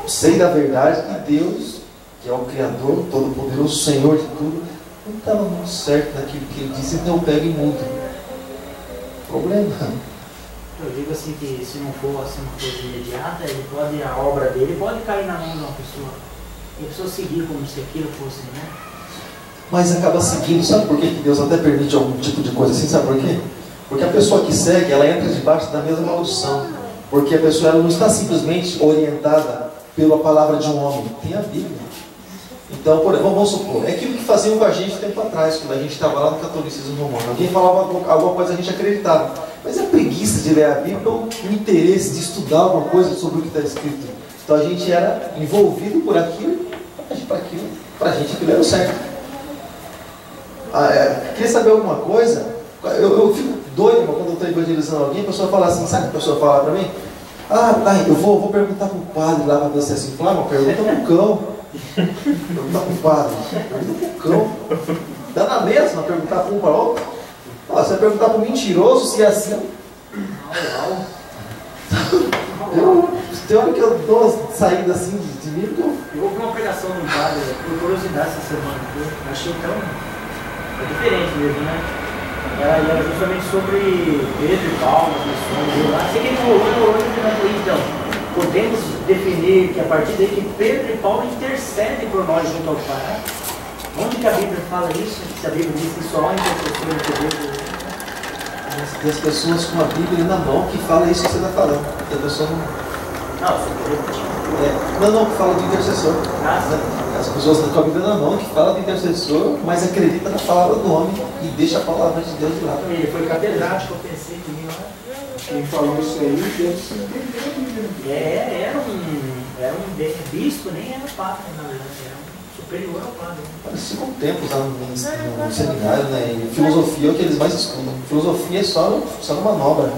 Speaker 1: sei da verdade, e Deus, que é o Criador, Todo-Poderoso, Senhor de tudo, não estava muito certo naquilo que Ele disse, então eu pego e mudo. Problema.
Speaker 2: Eu digo assim que se não for assim uma coisa imediata, a obra dele pode cair na mão de uma pessoa. E a pessoa seguir como se aquilo fosse, né?
Speaker 1: Mas acaba seguindo, sabe por que Deus até permite algum tipo de coisa assim? Sabe por quê? Porque a pessoa que segue, ela entra debaixo da mesma maldição. Porque a pessoa ela não está simplesmente orientada pela palavra de um homem, tem a Bíblia. Então, por exemplo, vamos supor, é aquilo que faziam com a gente tempo atrás, quando a gente estava lá no catolicismo romano. Alguém falava alguma coisa, a gente acreditava. Mas a preguiça de ler a Bíblia ou o interesse de estudar alguma coisa sobre o que está escrito. Então a gente era envolvido por aquilo, para a gente aquilo era o certo. Quer saber alguma coisa? Eu fico doido quando eu estou evangelizando alguém, a pessoa fala assim, sabe o que a pessoa fala para mim? Eu vou perguntar para o padre lá para ver se é assim. Fala, pergunta para o cão. Perguntar para o padre. Pergunta para o cão. Dá na mesma perguntar para um para o outro. Você vai perguntar para o mentiroso se é assim. Tem hora que eu dou uma saída assim de mim.
Speaker 2: Eu ouvi uma pregação de um padre, por curiosidade essa semana. Eu achei tão... É diferente mesmo, né? Era justamente sobre Pedro e Paulo, as missões. Eu sei que ele falou então, podemos definir que a partir daí que Pedro e Paulo intercedem por nós junto ao Pai. Onde que a Bíblia fala isso? Se a Bíblia diz que só há intercessores de Deus.
Speaker 1: Tem as pessoas com a Bíblia na mão que falam isso que você está falando. Porque a pessoa não. Não, que fala de intercessor. As pessoas com a Bíblia na mão que falam de intercessor, mas acreditam na palavra do homem e deixa a palavra de Deus de lado.
Speaker 2: Ele foi catedrático, eu pensei que lá.
Speaker 9: Quem falou isso aí deve ser
Speaker 2: Era um bispo, nem era papa, na verdade, era um superior ao padre.
Speaker 1: Eles ficam tempos lá no seminário, né? E filosofia é o que eles mais estudam. Filosofia é só manobra,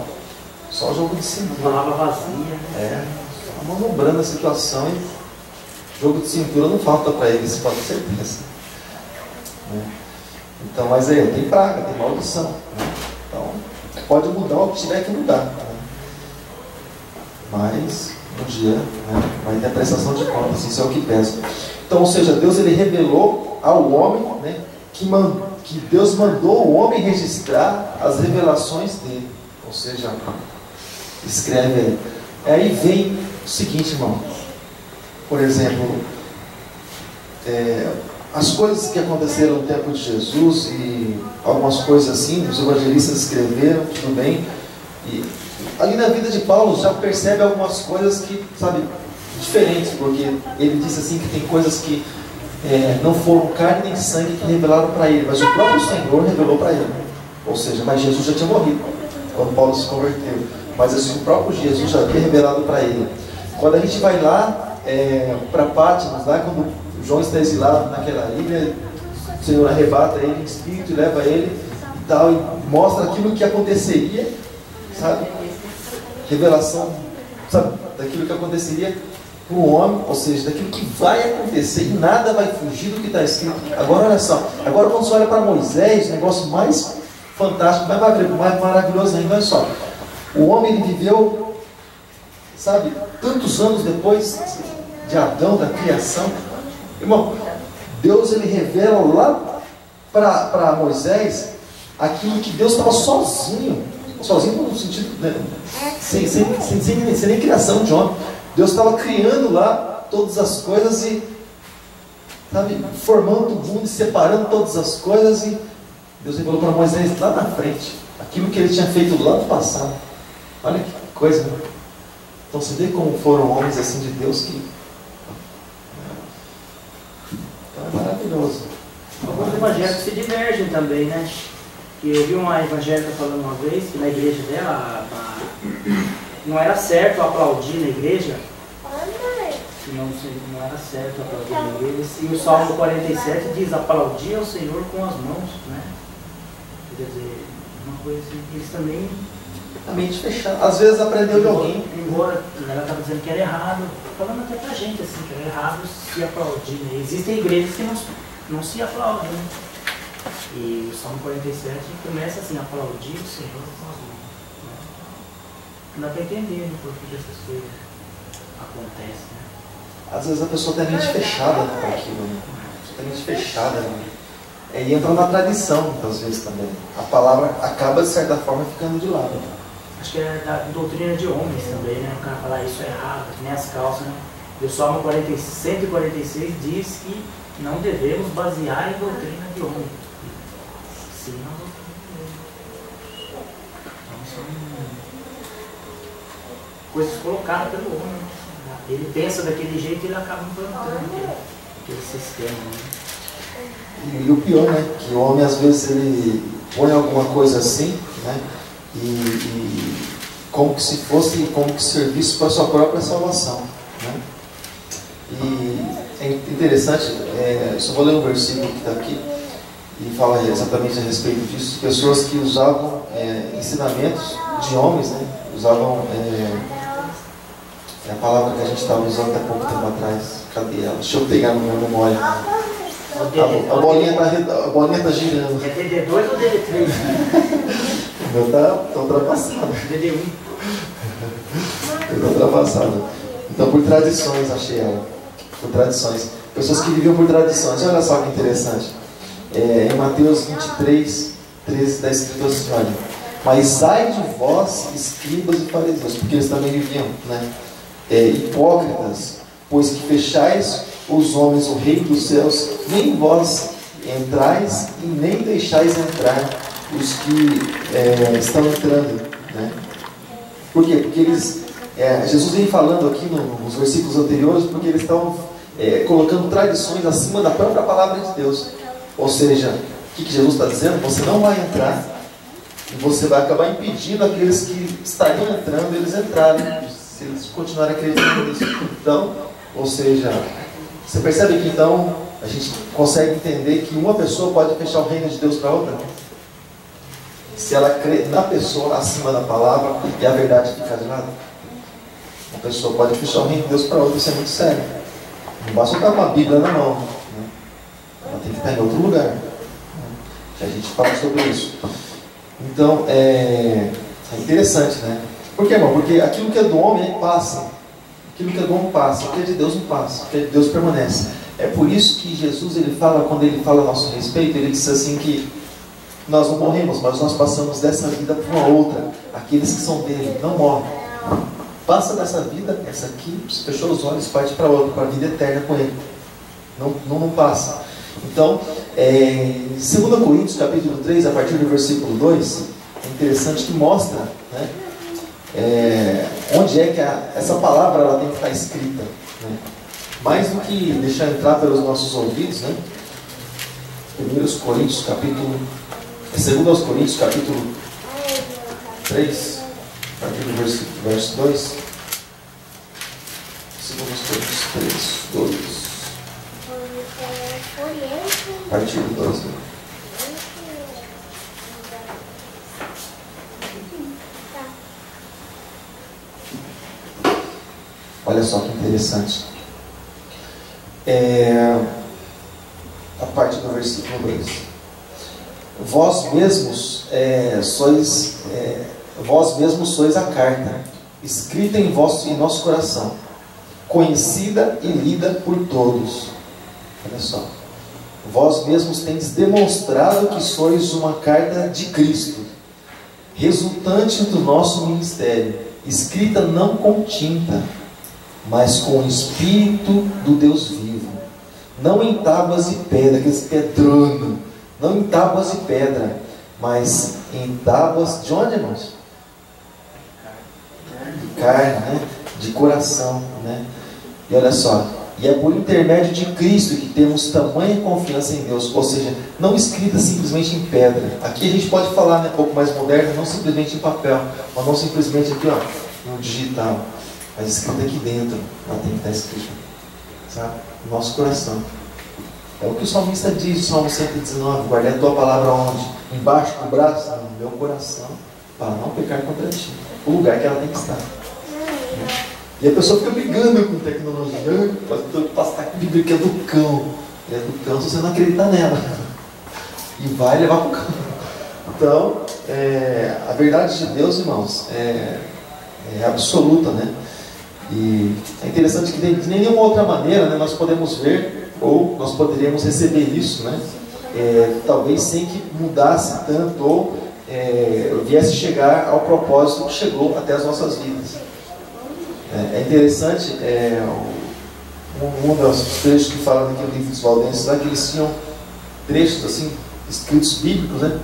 Speaker 1: só jogo de cintura.
Speaker 2: Palavra vazia, né?
Speaker 1: Só manobrando a situação e jogo de cintura não falta para eles, pode ter certeza. Né? Então, mas aí, tem praga, tem maldição. Né? Então, pode mudar o que tiver que mudar. Né? Mas, um dia, né, vai ter a prestação de contas, isso é o que pesa. Então, ou seja, Deus ele revelou ao homem, né, que Deus mandou o homem registrar as revelações dele. Ou seja, escreve aí. Aí vem o seguinte, irmão. Por exemplo, as coisas que aconteceram no tempo de Jesus e algumas coisas assim, os evangelistas escreveram, tudo bem. E ali na vida de Paulo já percebe algumas coisas que, sabe, diferentes, porque ele disse assim que tem coisas que não foram carne nem sangue que revelaram para ele, mas o próprio Senhor revelou para ele. Ou seja, mas Jesus já tinha morrido quando Paulo se converteu. Mas assim, o próprio Jesus já havia revelado para ele. Quando a gente vai lá para Pátimos, lá quando João está exilado naquela ilha, o Senhor arrebata ele em espírito e leva ele e tal, e mostra aquilo que aconteceria, sabe? Revelação, sabe? Daquilo que aconteceria para o homem, ou seja, daquilo que vai acontecer e nada vai fugir do que está escrito. Agora olha só, agora quando você olha para Moisés, o negócio mais fantástico, mais maravilhoso ainda, olha só. O homem ele viveu, sabe, tantos anos depois de Adão, da criação. Irmão, Deus ele revela lá para Moisés aquilo que Deus estava sozinho no sentido, né, sem nem criação de homem. Deus estava criando lá todas as coisas e, sabe, formando o mundo e separando todas as coisas, e Deus revelou para Moisés lá na frente aquilo que ele tinha feito lá no passado. Olha que coisa, né? Então você vê como foram homens assim de Deus que... Então é maravilhoso.
Speaker 2: Alguns evangélicos se divergem também, né? Que eu vi uma evangélica falando uma vez que na igreja dela não era certo aplaudir na igreja. Não era certo aplaudir na igreja. E o Salmo 47 diz: aplaudir ao Senhor com as mãos, né? Quer dizer, uma coisa assim, eles também...
Speaker 1: A mente fechada. Às vezes aprendeu de alguém.
Speaker 2: Embora ela estava dizendo que era errado, falando até pra gente assim, que era errado se aplaudir. Né? Existem igrejas que não se aplaudem. Né? E o Salmo 47 começa assim: aplaudir o Senhor com as mãos. Né? Não dá para entender por que essas coisas acontecem. Né?
Speaker 1: Às vezes a pessoa tem a mente fechada para aquilo. Né? A pessoa tem a mente fechada. Né? E entra na tradição, muitas vezes também. A palavra acaba, de certa forma, ficando de lado.
Speaker 2: Acho que é da doutrina de homens também, né? O cara falar isso é errado, nem as calças, né? E o Salmo 146 diz que não devemos basear em doutrina de homem. Sim, na doutrina de homem. Então são coisas colocadas pelo homem. Ele pensa daquele jeito e ele acaba implantando aquele sistema, né?
Speaker 1: E o pior, né? Que o homem às vezes ele põe alguma coisa assim, né? E como que se fosse, como que servisse para a sua própria salvação, né? E é interessante, só vou ler um versículo que está aqui e fala exatamente a respeito disso. Pessoas que usavam ensinamentos de homens, né? Usavam a palavra que a gente estava usando há pouco tempo atrás. Cadê ela? Deixa eu pegar no meu memória. A bolinha está girando.
Speaker 2: É DD2 ou DD3?
Speaker 1: O meu está ultrapassado.
Speaker 2: DD1.
Speaker 1: Está ultrapassado. Então, por tradições, achei ela. Por tradições. Pessoas que viviam por tradições. Olha só que interessante. Em Mateus 23, 13, está escrito assim: olha, mas ai de vós, escribas e fariseus, porque eles também viviam, né? Hipócritas, pois que fechais os homens o reino dos céus, nem vós entrais e nem deixais entrar os que estão entrando, né? Por quê? Porque eles, Jesus vem falando aqui nos versículos anteriores, porque eles estão colocando tradições acima da própria palavra de Deus. Ou seja, o que Jesus está dizendo? Você não vai entrar e você vai acabar impedindo aqueles que estariam entrando, eles entraram, se eles continuarem acreditando nisso. Então, ou seja, você percebe que então a gente consegue entender que uma pessoa pode fechar o reino de Deus para outra? Se ela crê na pessoa acima da palavra e a verdade ficar de lado? Uma pessoa pode fechar o reino de Deus para outra, isso é muito sério. Não basta estar com a Bíblia na mão, né? Ela tem que estar em outro lugar, né? Que a gente fala sobre isso. Então, é interessante, né? Por quê, irmão? Porque aquilo que é do homem passa. Aquilo que é do homem passa. O que é de Deus não passa. O que é de Deus permanece. É por isso que Jesus, ele fala, quando ele fala a nosso respeito, ele diz assim que nós não morremos, mas nós passamos dessa vida para uma outra. Aqueles que são dele não morrem. Passa dessa vida, essa aqui, fechou os olhos, parte para outra, para a vida eterna com ele. Não passa. Então, em 2 Coríntios, capítulo 3, a partir do versículo 2, é interessante que mostra, né, onde é que essa palavra ela tem que estar escrita, né? Mais do que deixar entrar pelos nossos ouvidos, né? 2 Coríntios, capítulo 3, a partir do verso 2. 2 Coríntios 3, 2. A partir do 2. Olha só que interessante. A parte do versículo 2. Vós mesmos sois a carta, escrita em nosso coração, conhecida e lida por todos. Olha só. Vós mesmos tendes demonstrado que sois uma carta de Cristo, resultante do nosso ministério, escrita não com tinta, mas com o Espírito do Deus vivo, não em tábuas de pedra, aqueles pedrona, não em tábuas de pedra, mas em tábuas de onde, irmãos? De carne, né? De coração, né? E olha só, e é por intermédio de Cristo que temos tamanha confiança em Deus, ou seja, não escrita simplesmente em pedra. Aqui a gente pode falar, né, um pouco mais moderno, não simplesmente em papel, mas não simplesmente aqui, ó, no digital, mas escrita aqui dentro, ela tem que estar escrita, sabe? No nosso coração. É o que o salmista diz, o Salmo 119, guardei a tua palavra onde? Embaixo do braço? No meu coração, para não pecar contra ti. O lugar que ela tem que estar. E a pessoa fica brigando com tecnologia. Passar com Bíblia que é do cão. É do cão se você não acreditar nela. E vai levar para o cão. Então, a verdade de Deus, irmãos, é absoluta, né? E é interessante que de nenhuma outra maneira, né, nós podemos ver, ou nós poderíamos receber isso, né? Talvez sem que mudasse tanto, ou viesse chegar ao propósito que chegou até as nossas vidas. É interessante, um dos trechos que fala naquele livro dos Valdenses, lá que eles tinham trechos assim, escritos bíblicos, né?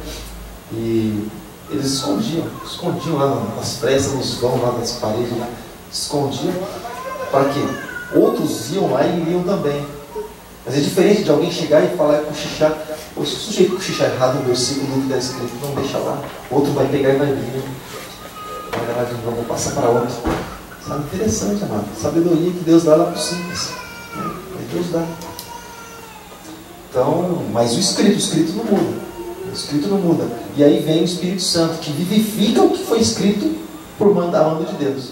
Speaker 1: E eles escondiam lá nas frestas, nos vãos lá das paredes, lá, escondiam, para que outros iam lá e iriam também. Mas é diferente de alguém chegar e falar e cochichar. Se o sujeito cochichar errado no versículo do que está escrito, não deixa lá, outro vai pegar e vai vir. Vai lá de novo, vou passar para outro. Sabe, interessante, amado. Sabedoria que Deus dá lá para os simples. Deus dá. Então, mas o escrito não muda. O escrito não muda. E aí vem o Espírito Santo, que vivifica o que foi escrito por mando de Deus.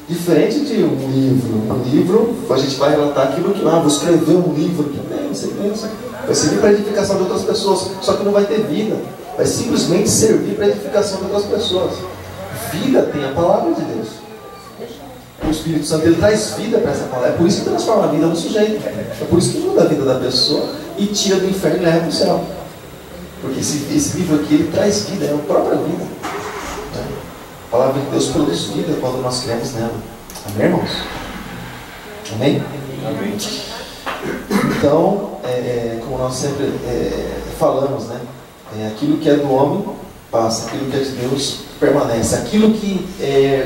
Speaker 1: Diferente de um livro. Um livro, a gente vai relatar aquilo que, vou escrever um livro também, você pensa. Vai servir para a edificação de outras pessoas. Só que não vai ter vida. Vai simplesmente servir para a edificação de outras pessoas. Vida tem a palavra de Deus. O Espírito Santo, ele traz vida para essa palavra. É por isso que transforma a vida no sujeito. É por isso que muda a vida da pessoa e tira do inferno e leva para o céu. Porque esse livro aqui, ele traz vida, é a própria vida. A palavra de Deus produz vida quando nós cremos nela. Amém, irmãos? Amém? Amém. Então, como nós sempre falamos, né? Aquilo que é do homem passa, aquilo que é de Deus permanece. Aquilo que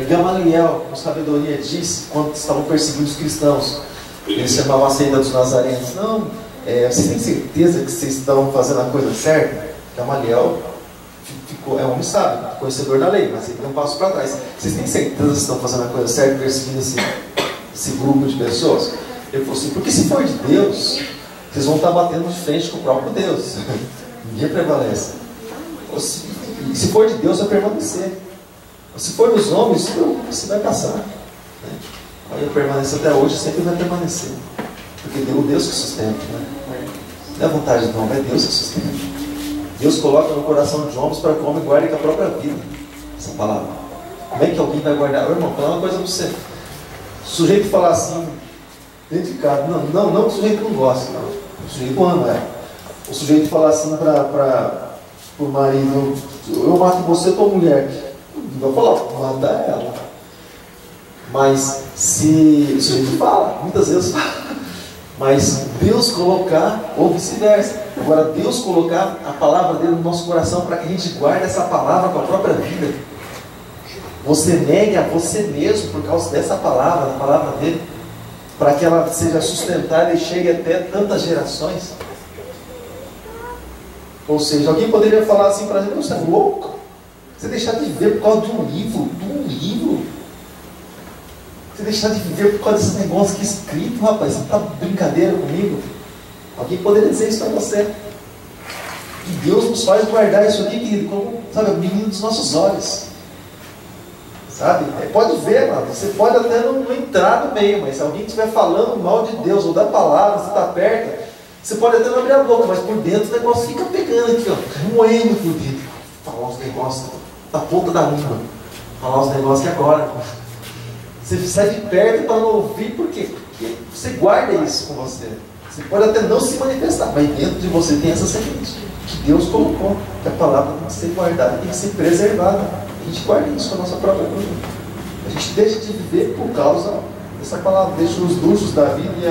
Speaker 1: Gamaliel, com sabedoria, disse quando estavam perseguindo os cristãos. Eles chamavam a seita dos nazarenos. Não, vocês têm certeza que vocês estão fazendo a coisa certa? Gamaliel é um homem sábio, conhecedor da lei, mas ele deu um passo para trás. Vocês têm certeza que estão fazendo a coisa certa, perseguindo esse grupo de pessoas? Ele falou assim, porque se for de Deus, vocês vão estar batendo de frente com o próprio Deus. Ninguém prevalece. Se for de Deus, vai permanecer. Se for dos homens, você vai passar. Né? Aí eu permaneço até hoje, sempre vai permanecer. Porque é o Deus que sustenta. Né? Não é a vontade do homem, é Deus que sustenta. Deus coloca no coração de homens para que o homem guarde com a própria vida. Essa palavra. Como é que alguém vai guardar? Ô, irmão, vou falar uma coisa para você. O sujeito falar assim, dentro de casa, não o sujeito não gosta, não. O sujeito ama, O sujeito falar assim para o marido, eu mato você, tua mulher. Não vai falar, mata ela. Mas se o sujeito fala, muitas vezes fala. Mas Deus colocar, ou vice-versa. Agora, Deus colocar a palavra dele no nosso coração para que a gente guarde essa palavra com a própria vida. Você nega a você mesmo por causa dessa palavra, da palavra dele, para que ela seja sustentada e chegue até tantas gerações. Ou seja, alguém poderia falar assim para a gente, você é louco? Você deixar de viver por causa de um livro, Você deixar de viver por causa desse negócio que é escrito, rapaz, você está brincadeira comigo? Alguém poderia dizer isso para você. E Deus nos faz guardar isso aqui, querido, como, sabe, o menino dos nossos olhos. Sabe? Pode ver, mano, você pode até não entrar no meio, mas se alguém estiver falando mal de Deus ou da palavra, você está perto, você pode até não abrir a boca, mas por dentro o negócio fica pegando aqui, ó, moendo por dentro. Falar os negócios da ponta da língua. Falar os negócios que agora. Você sai de perto para não ouvir, por quê? Porque você guarda isso com você. Você pode até não se manifestar, mas dentro de você tem essa semente que Deus colocou, que a palavra tem que ser guardada, tem que ser preservada. A gente guarda isso com a nossa própria vida. A gente deixa de viver por causa dessa palavra, deixa os luxos da vida e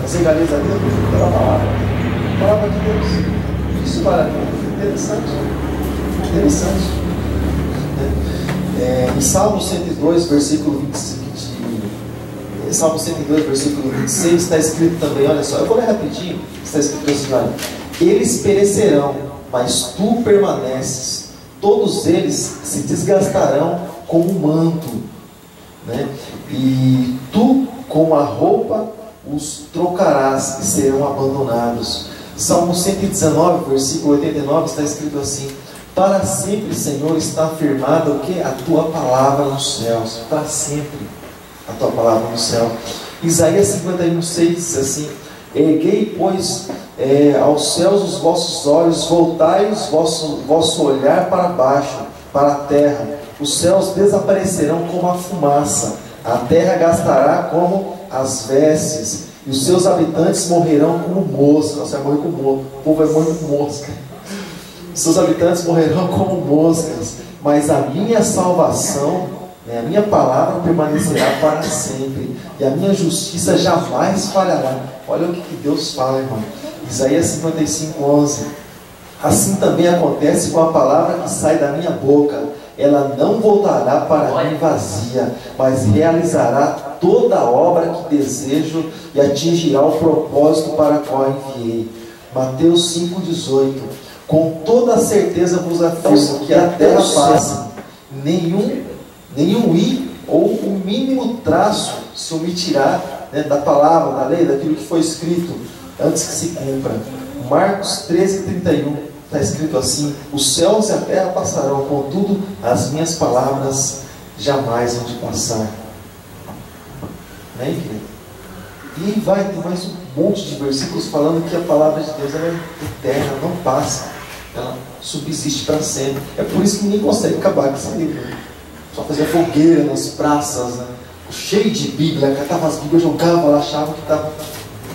Speaker 1: as regalias da vida pela palavra. A palavra de Deus. Isso vale a pena. Interessante. Em Salmo 102, versículo 25. Salmo 102, versículo 26, está escrito também, olha só, eu vou ler rapidinho, está escrito assim, olha, eles perecerão, mas tu permaneces, todos eles se desgastarão como um manto, né? E tu, como a roupa, os trocarás e serão abandonados. Salmo 119, versículo 89, está escrito assim, para sempre, Senhor, está afirmada o que? A tua palavra nos céus, para sempre. A tua palavra no céu. Isaías 51:6 diz assim, erguei, pois, aos céus os vossos olhos, voltai o vosso olhar para baixo, para a terra. Os céus desaparecerão como a fumaça, a terra gastará como as vestes, e os seus habitantes morrerão como mosca. Você vai morrer com mosca. O povo vai morrer com mosca. Os seus habitantes morrerão como moscas, mas a minha salvação, a minha palavra permanecerá para sempre, e a minha justiça jamais falhará. Olha o que Deus fala, irmão. Isaías 55:11. Assim também acontece com a palavra que sai da minha boca. Ela não voltará para mim vazia, mas realizará toda a obra que desejo e atingirá o propósito para o qual enviei. Mateus 5:18. Com toda certeza vos afirmo que a terra passa, nenhum i ou o mínimo traço se omitirá, né, da palavra, da lei, daquilo que foi escrito, antes que se cumpra. Marcos 13:31 está escrito assim, os céus e a terra passarão, contudo as minhas palavras jamais hão de passar. Né, querido? E vai ter mais um monte de versículos falando que a palavra de Deus ela é eterna, não passa, ela subsiste para sempre. É por isso que ninguém consegue acabar com esse livro. Só fazia fogueira nas praças, né? Cheio de Bíblia, catava as Bíblias, jogava lá, achava que estava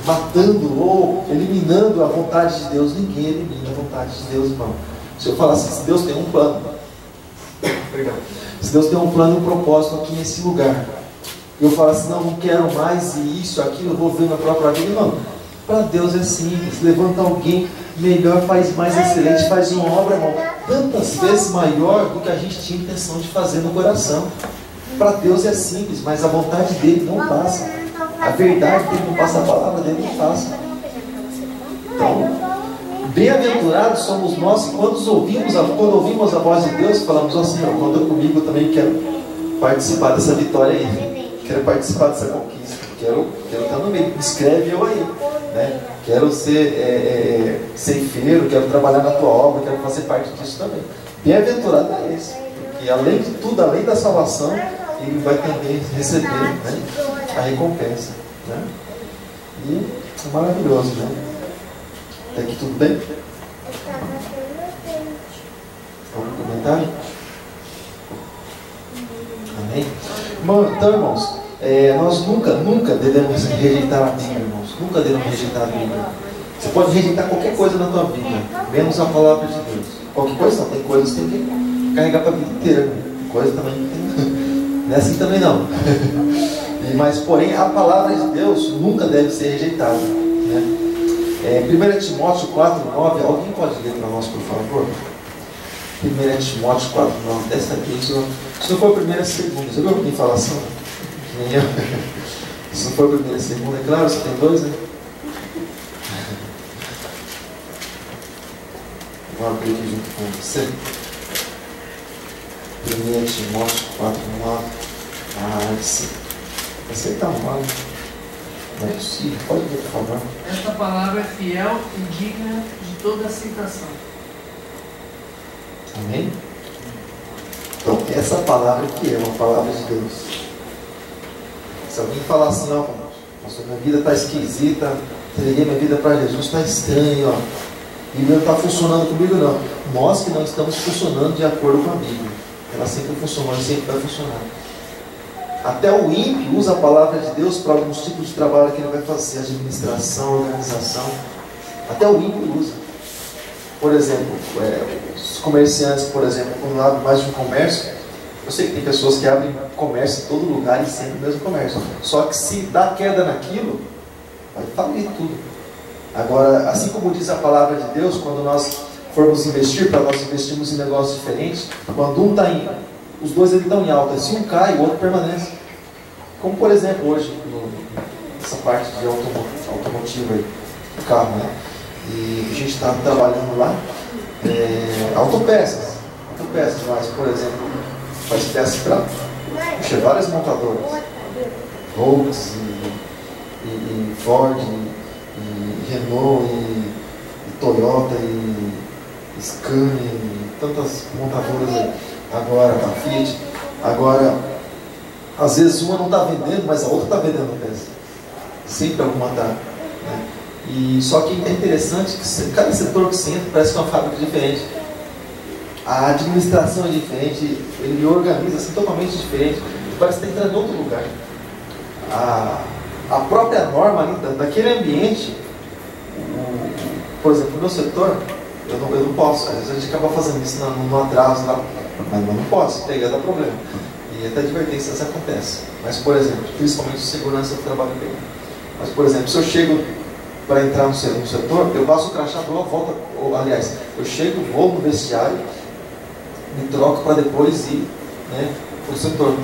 Speaker 1: matando ou eliminando a vontade de Deus. Ninguém elimina a vontade de Deus, irmão. Se eu falar assim, se Deus tem um plano, se Deus tem um plano e um propósito aqui nesse lugar, e eu falo assim, não quero mais isso, aquilo, eu vou ver minha própria vida, não. Para Deus é simples, levanta alguém melhor, faz mais excelente, faz uma obra, irmão, tantas vezes maior do que a gente tinha intenção de fazer no coração. Para Deus é simples, mas a vontade dele não passa, a verdade dele não passa, a palavra dele não passa. Então, Bem-aventurados somos nós que quando ouvimos a voz de Deus, falamos assim, ó, conta comigo, eu também quero participar dessa vitória aí, quero participar dessa conquista, quero estar no meio, escreve eu aí, né? Quero ser ceifeiro, quero trabalhar na tua obra, quero fazer parte disso também. Bem-aventurado é esse, porque além de tudo, além da salvação, ele vai também receber, né, a recompensa, né? E é maravilhoso, né? Até aqui tudo bem? Algum comentário? Amém? Então, irmãos, nós nunca devemos rejeitar a Bíblia, irmãos. Nunca devemos rejeitar a Bíblia. Você pode rejeitar qualquer coisa na tua vida, menos a palavra de Deus. Qualquer coisa não, tem coisas que tem que carregar para a vida inteira. Tem coisa também que tem. Não é assim também não. Mas, porém, a palavra de Deus nunca deve ser rejeitada, né? 1 Timóteo 4,9, alguém pode ler para nós, por favor? 1 Timóteo 4,9, dessa vez, se não for a primeira, a segunda. Você viu alguém falar assim? Nem eu. Se não for a primeira, a segunda, é claro, você tem dois, né? Vou abrir aqui junto com você. 1 Timóteo 4,9. Sim. Você está mal. Não é possível. Pode ver, por favor.
Speaker 10: Esta palavra é fiel e digna de toda aceitação.
Speaker 1: Amém? Então, essa palavra aqui é uma palavra de Deus. Se alguém falar assim, ó, pastor, minha vida está esquisita, entreguei minha vida para Jesus, está estranho, ó. A Bíblia não está funcionando comigo, não. Nós que não estamos funcionando de acordo com a Bíblia. Ela sempre funcionou e sempre vai funcionar. Até o ímpio usa a palavra de Deus para alguns tipos de trabalho que ele vai fazer, administração, organização. Até o ímpio usa. Por exemplo, os comerciantes, por exemplo, quando abrem mais de um comércio, eu sei que tem pessoas que abrem comércio em todo lugar e sempre o mesmo comércio. Só que se dá queda naquilo, vai falir tudo. Agora, assim como diz a palavra de Deus, quando nós formos investir, para nós investirmos em negócios diferentes, quando um está em... os dois estão em alta, se um cai, o outro permanece. Como por exemplo hoje, nessa parte de automotiva aí, do carro, né? E a gente está trabalhando lá, autopeças, mas por exemplo, faz peças para várias montadoras, Volks, e Ford, e Renault, e Toyota, e Scania, e tantas montadoras aí. Agora, a Fiat, às vezes uma não está vendendo, mas a outra está vendendo peça. Sempre alguma está. Né? E só que é interessante que cada setor que você entra parece que é uma fábrica diferente. A administração é diferente, ele organiza assim totalmente diferente. Parece que está entrando em outro lugar. A própria norma ali, daquele ambiente, por exemplo, no meu setor, eu não posso. Às vezes a gente acaba fazendo isso no atraso lá. Mas não posso, pegar dá problema. E até advertências acontecem. Mas, por exemplo, principalmente segurança do trabalho bem. Mas, por exemplo, se eu chego para entrar no setor, eu passo o crachá, dou a volta, aliás, eu chego, vou no vestiário, me troco para depois ir, né, para o setor.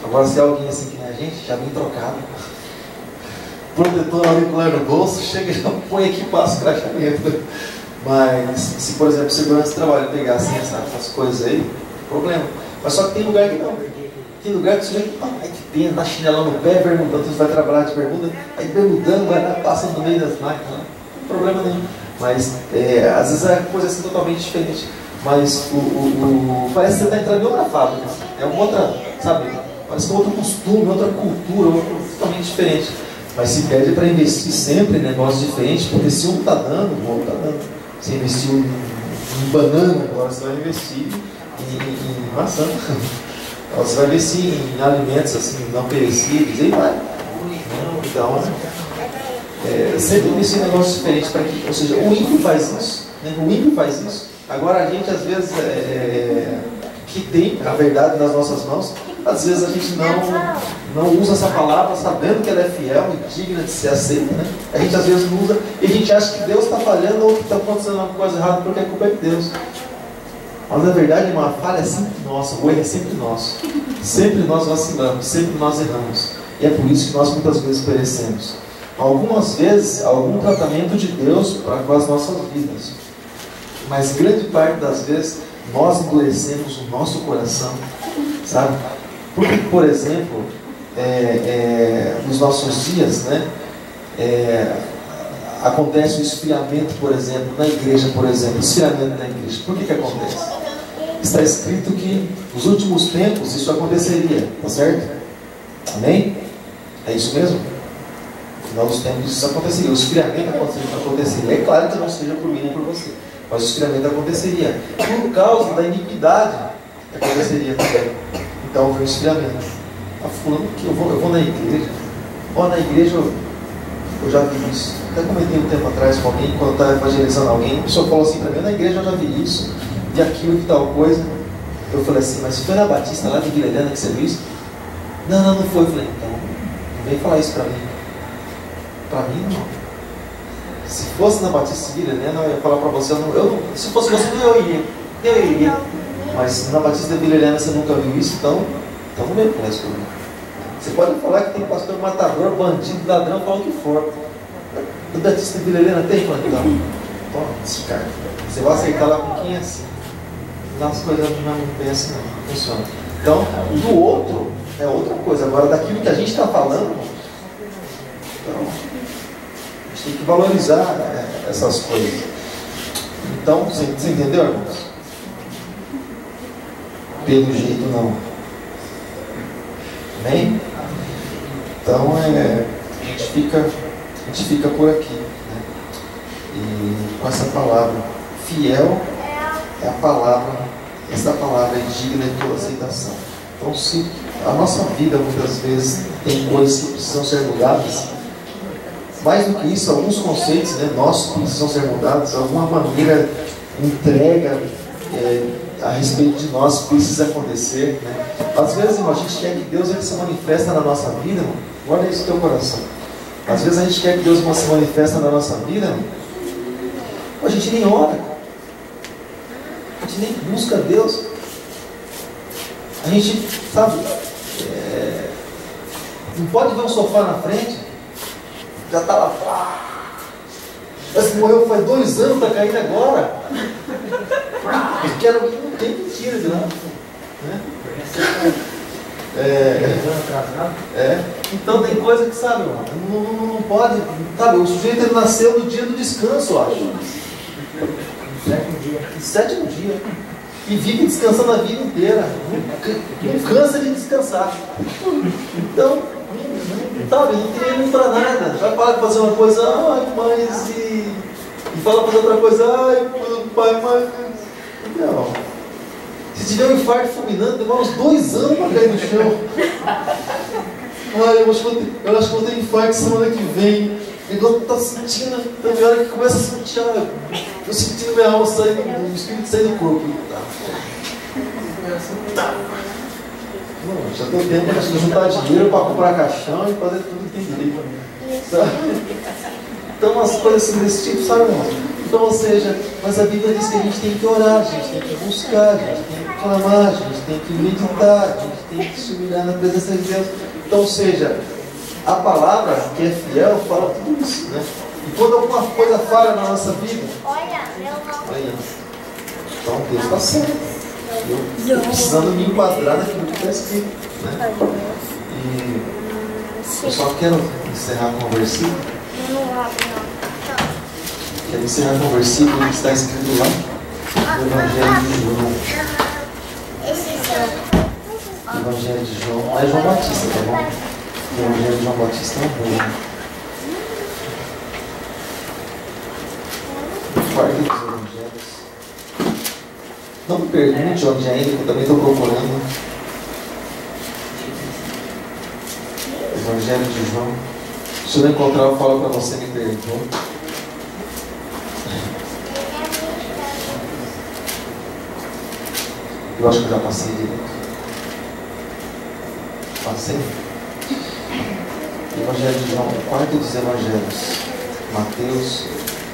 Speaker 1: Agora, se é alguém assim que nem a gente, já vem trocado, protetor auricular no bolso, chega, já põe aqui e passa o crachá dentro. Mas, se por exemplo, segurança do trabalho pegar assim, essas coisas aí, problema. Mas só que tem lugar que não. Tem lugar que você já que tem, dá chinelão no pé, bermudando, você vai trabalhar de bermuda, aí bermudando, vai lá, passando no meio das máquinas, não tem problema nenhum. Mas, às vezes é coisa assim totalmente diferente. Mas, parece que você está entrando em outra fábrica. É uma outra, sabe? Parece que é outro costume, outra cultura, outra totalmente diferente. Mas se pede para investir sempre em negócios diferentes, porque se um está dando, o outro está dando. Você investiu em banana, agora você vai investir em maçã. Você vai investir em alimentos assim, não perecíveis, aí vai. Então, sempre investir em negócios diferentes. Para que, ou seja, o ímpio faz isso. Né? O ímpio faz isso. Agora a gente, às vezes, que tem a verdade nas nossas mãos, às vezes a gente não usa essa palavra sabendo que ela é fiel e digna de ser aceita, né? A gente às vezes não usa e a gente acha que Deus está falhando ou que está acontecendo alguma coisa errada porque a culpa é de Deus. Mas na verdade, uma falha é sempre nossa, o erro é sempre nosso. Sempre nós vacilamos, sempre nós erramos. E é por isso que nós muitas vezes perecemos. algumas vezes, algum tratamento de Deus para com as nossas vidas. Mas grande parte das vezes, nós endurecemos o nosso coração, sabe? Porque, por exemplo, nos nossos dias, né, acontece o esfriamento, por exemplo, na igreja, por exemplo, esfriamento na igreja. Por que acontece? Está escrito que nos últimos tempos isso aconteceria, tá certo? Amém? É isso mesmo? No final dos tempos isso aconteceria, o esfriamento aconteceria. É claro que não seja por mim nem por você, mas o esfriamento aconteceria por causa da iniquidade que aconteceria também. Então vem o esfriamento. Fulano que eu vou na igreja. Na igreja eu já vi isso. Até comentei um tempo atrás com alguém, quando eu estava evangelizando alguém, a pessoa falou assim para mim: na igreja eu já vi isso, vi aquilo, vi tal coisa. Eu falei assim: mas foi na Batista lá de Vila Helena que você viu isso? Não foi. Eu falei: então, não vem falar isso para mim. Para mim não. Se fosse na Batista de Vila Helena, eu ia falar para você, se fosse você, eu iria. Mas na Batista de Vila Helena você nunca viu isso, então não vem falar isso comigo. Você pode falar que tem pastor matador, bandido, ladrão, fala o que for. No Batista de Vila Helena tem? Então, toma, esse cara. Você vai aceitar lá com quem é assim. Nas coisas não é assim, não funciona. Então, do outro é outra coisa. Agora, daquilo que a gente está falando, então, a gente tem que valorizar essas coisas. Então, você entendeu, irmãos? Pelo jeito não. Amém? Então a gente fica por aqui, né? E com essa palavra, fiel é a palavra, essa palavra é digna de toda aceitação. Então, se a nossa vida muitas vezes tem coisas que precisam ser mudadas, mais do que isso, alguns conceitos, né, nossos precisam ser mudados, alguma maneira entrega a respeito de nós precisa acontecer, né? Às vezes, irmão, a gente quer que Deus ele se manifesta na nossa vida, irmão. Guarda isso no teu coração. Às vezes a gente quer que Deus se manifesta na nossa vida, irmão. A gente nem ora, a gente nem busca Deus, a gente, sabe, não pode ver um sofá na frente, já está lá, mas morreu faz 2 anos, está caindo agora. Eu quero, não tem mentira de lá, né? Então tem coisa que, sabe, não pode, sabe, o sujeito ele nasceu no dia do descanso, eu acho. No sétimo dia. E vive descansando a vida inteira. Não cansa de descansar. Então, sabe, não tem ânimo para nada. Já para de fazer uma coisa, mas e fala fazer outra coisa, pai, mas. Não. Se tiver um infarto fulminante, demora uns 2 anos para cair no chão. Eu acho que vou ter infarto semana que vem. O negócio está sentindo, tem hora que começa a sentir, eu sentindo minha alma saindo, o espírito sair do corpo. Não, já estou tendo que juntar dinheiro para comprar caixão e fazer tudo que tem direito. Então, as coisas assim desse tipo, sabe, irmão? Então, ou seja, mas a Bíblia diz que a gente tem que orar, a gente tem que buscar, a gente tem que clamar, a gente tem que meditar, a gente tem que se humilhar na presença de Deus. Então, ou seja, a palavra que é fiel fala tudo isso, né? E quando alguma coisa falha na nossa vida, aí, então Deus está certo. Eu estou precisando me enquadrar naquilo que está escrito, né? E eu só quero encerrar com um versículo. Quero encerrar com um versículo que está escrito lá no Evangelho de João. Evangelho de João, não é João Batista, tá bom? O Evangelho de João Batista é um bom. O quarto dos Evangelhos. Não me pergunte onde ainda, que eu também estou procurando. Evangelho de João. Se eu não encontrar, eu falo para você, me perguntou. Eu acho que eu já passei direito. Passei. Evangelho de João, o quarto dos Evangelhos. Mateus.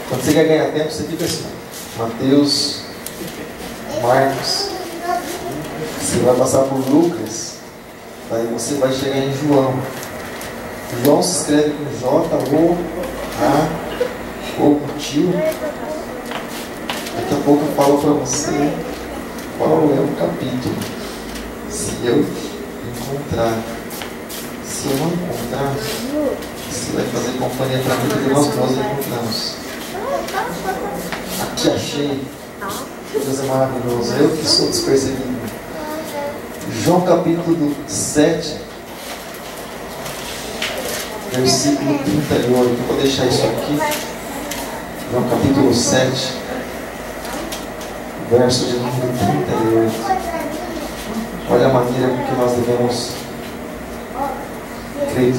Speaker 1: Quando você quer ganhar tempo, você fica assim. Mateus, Marcos. Você vai passar por Lucas. Daí você vai chegar em João. João se escreve com J, O, A, ou com tio. Daqui a pouco eu falo para você qual é o capítulo. Se eu encontrar. Se eu não encontrar, você vai fazer companhia para mim, porque nós encontramos. Aqui achei. Deus é maravilhoso. Eu que sou despercebido. João capítulo 7, versículo 38. Eu vou deixar isso aqui. João capítulo 7, verso de número 38. Olha a maneira com que nós devemos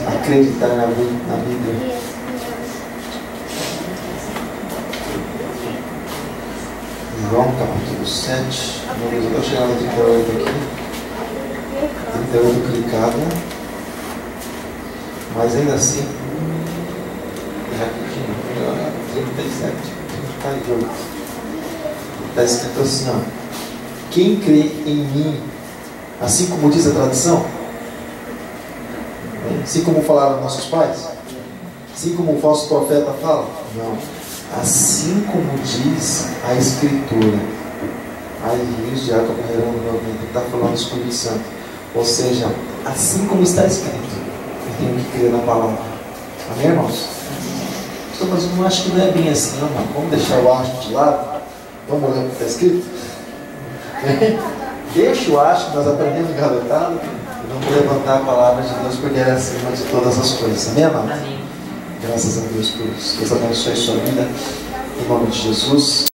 Speaker 1: acreditar na Bíblia. João capítulo 7, meu Deus, eu estou chegando a 38 aqui. 38 clicado. Mas ainda assim, rapidinho, 37, 38. Está escrito assim, ó. Quem crê em mim, assim como diz a tradição, assim como falaram nossos pais, assim como o falso profeta fala, não. Assim como diz a Escritura, aí rios de água correrão no meu ventre, está falando do Espírito Santo. Ou seja, assim como está escrito, eu tenho que crer na palavra. Amém, irmãos? Mas eu não acho que não é bem assim, não, mano. Vamos deixar o acho de lado? Vamos olhar o que está escrito? Deixa o acho, nós aprendemos gavetado, e vamos levantar a palavra de Deus, porque é acima de todas as coisas. Amém, irmãos? Amém. Graças a Deus por isso. Deus abençoe a sua vida. Em nome de Jesus.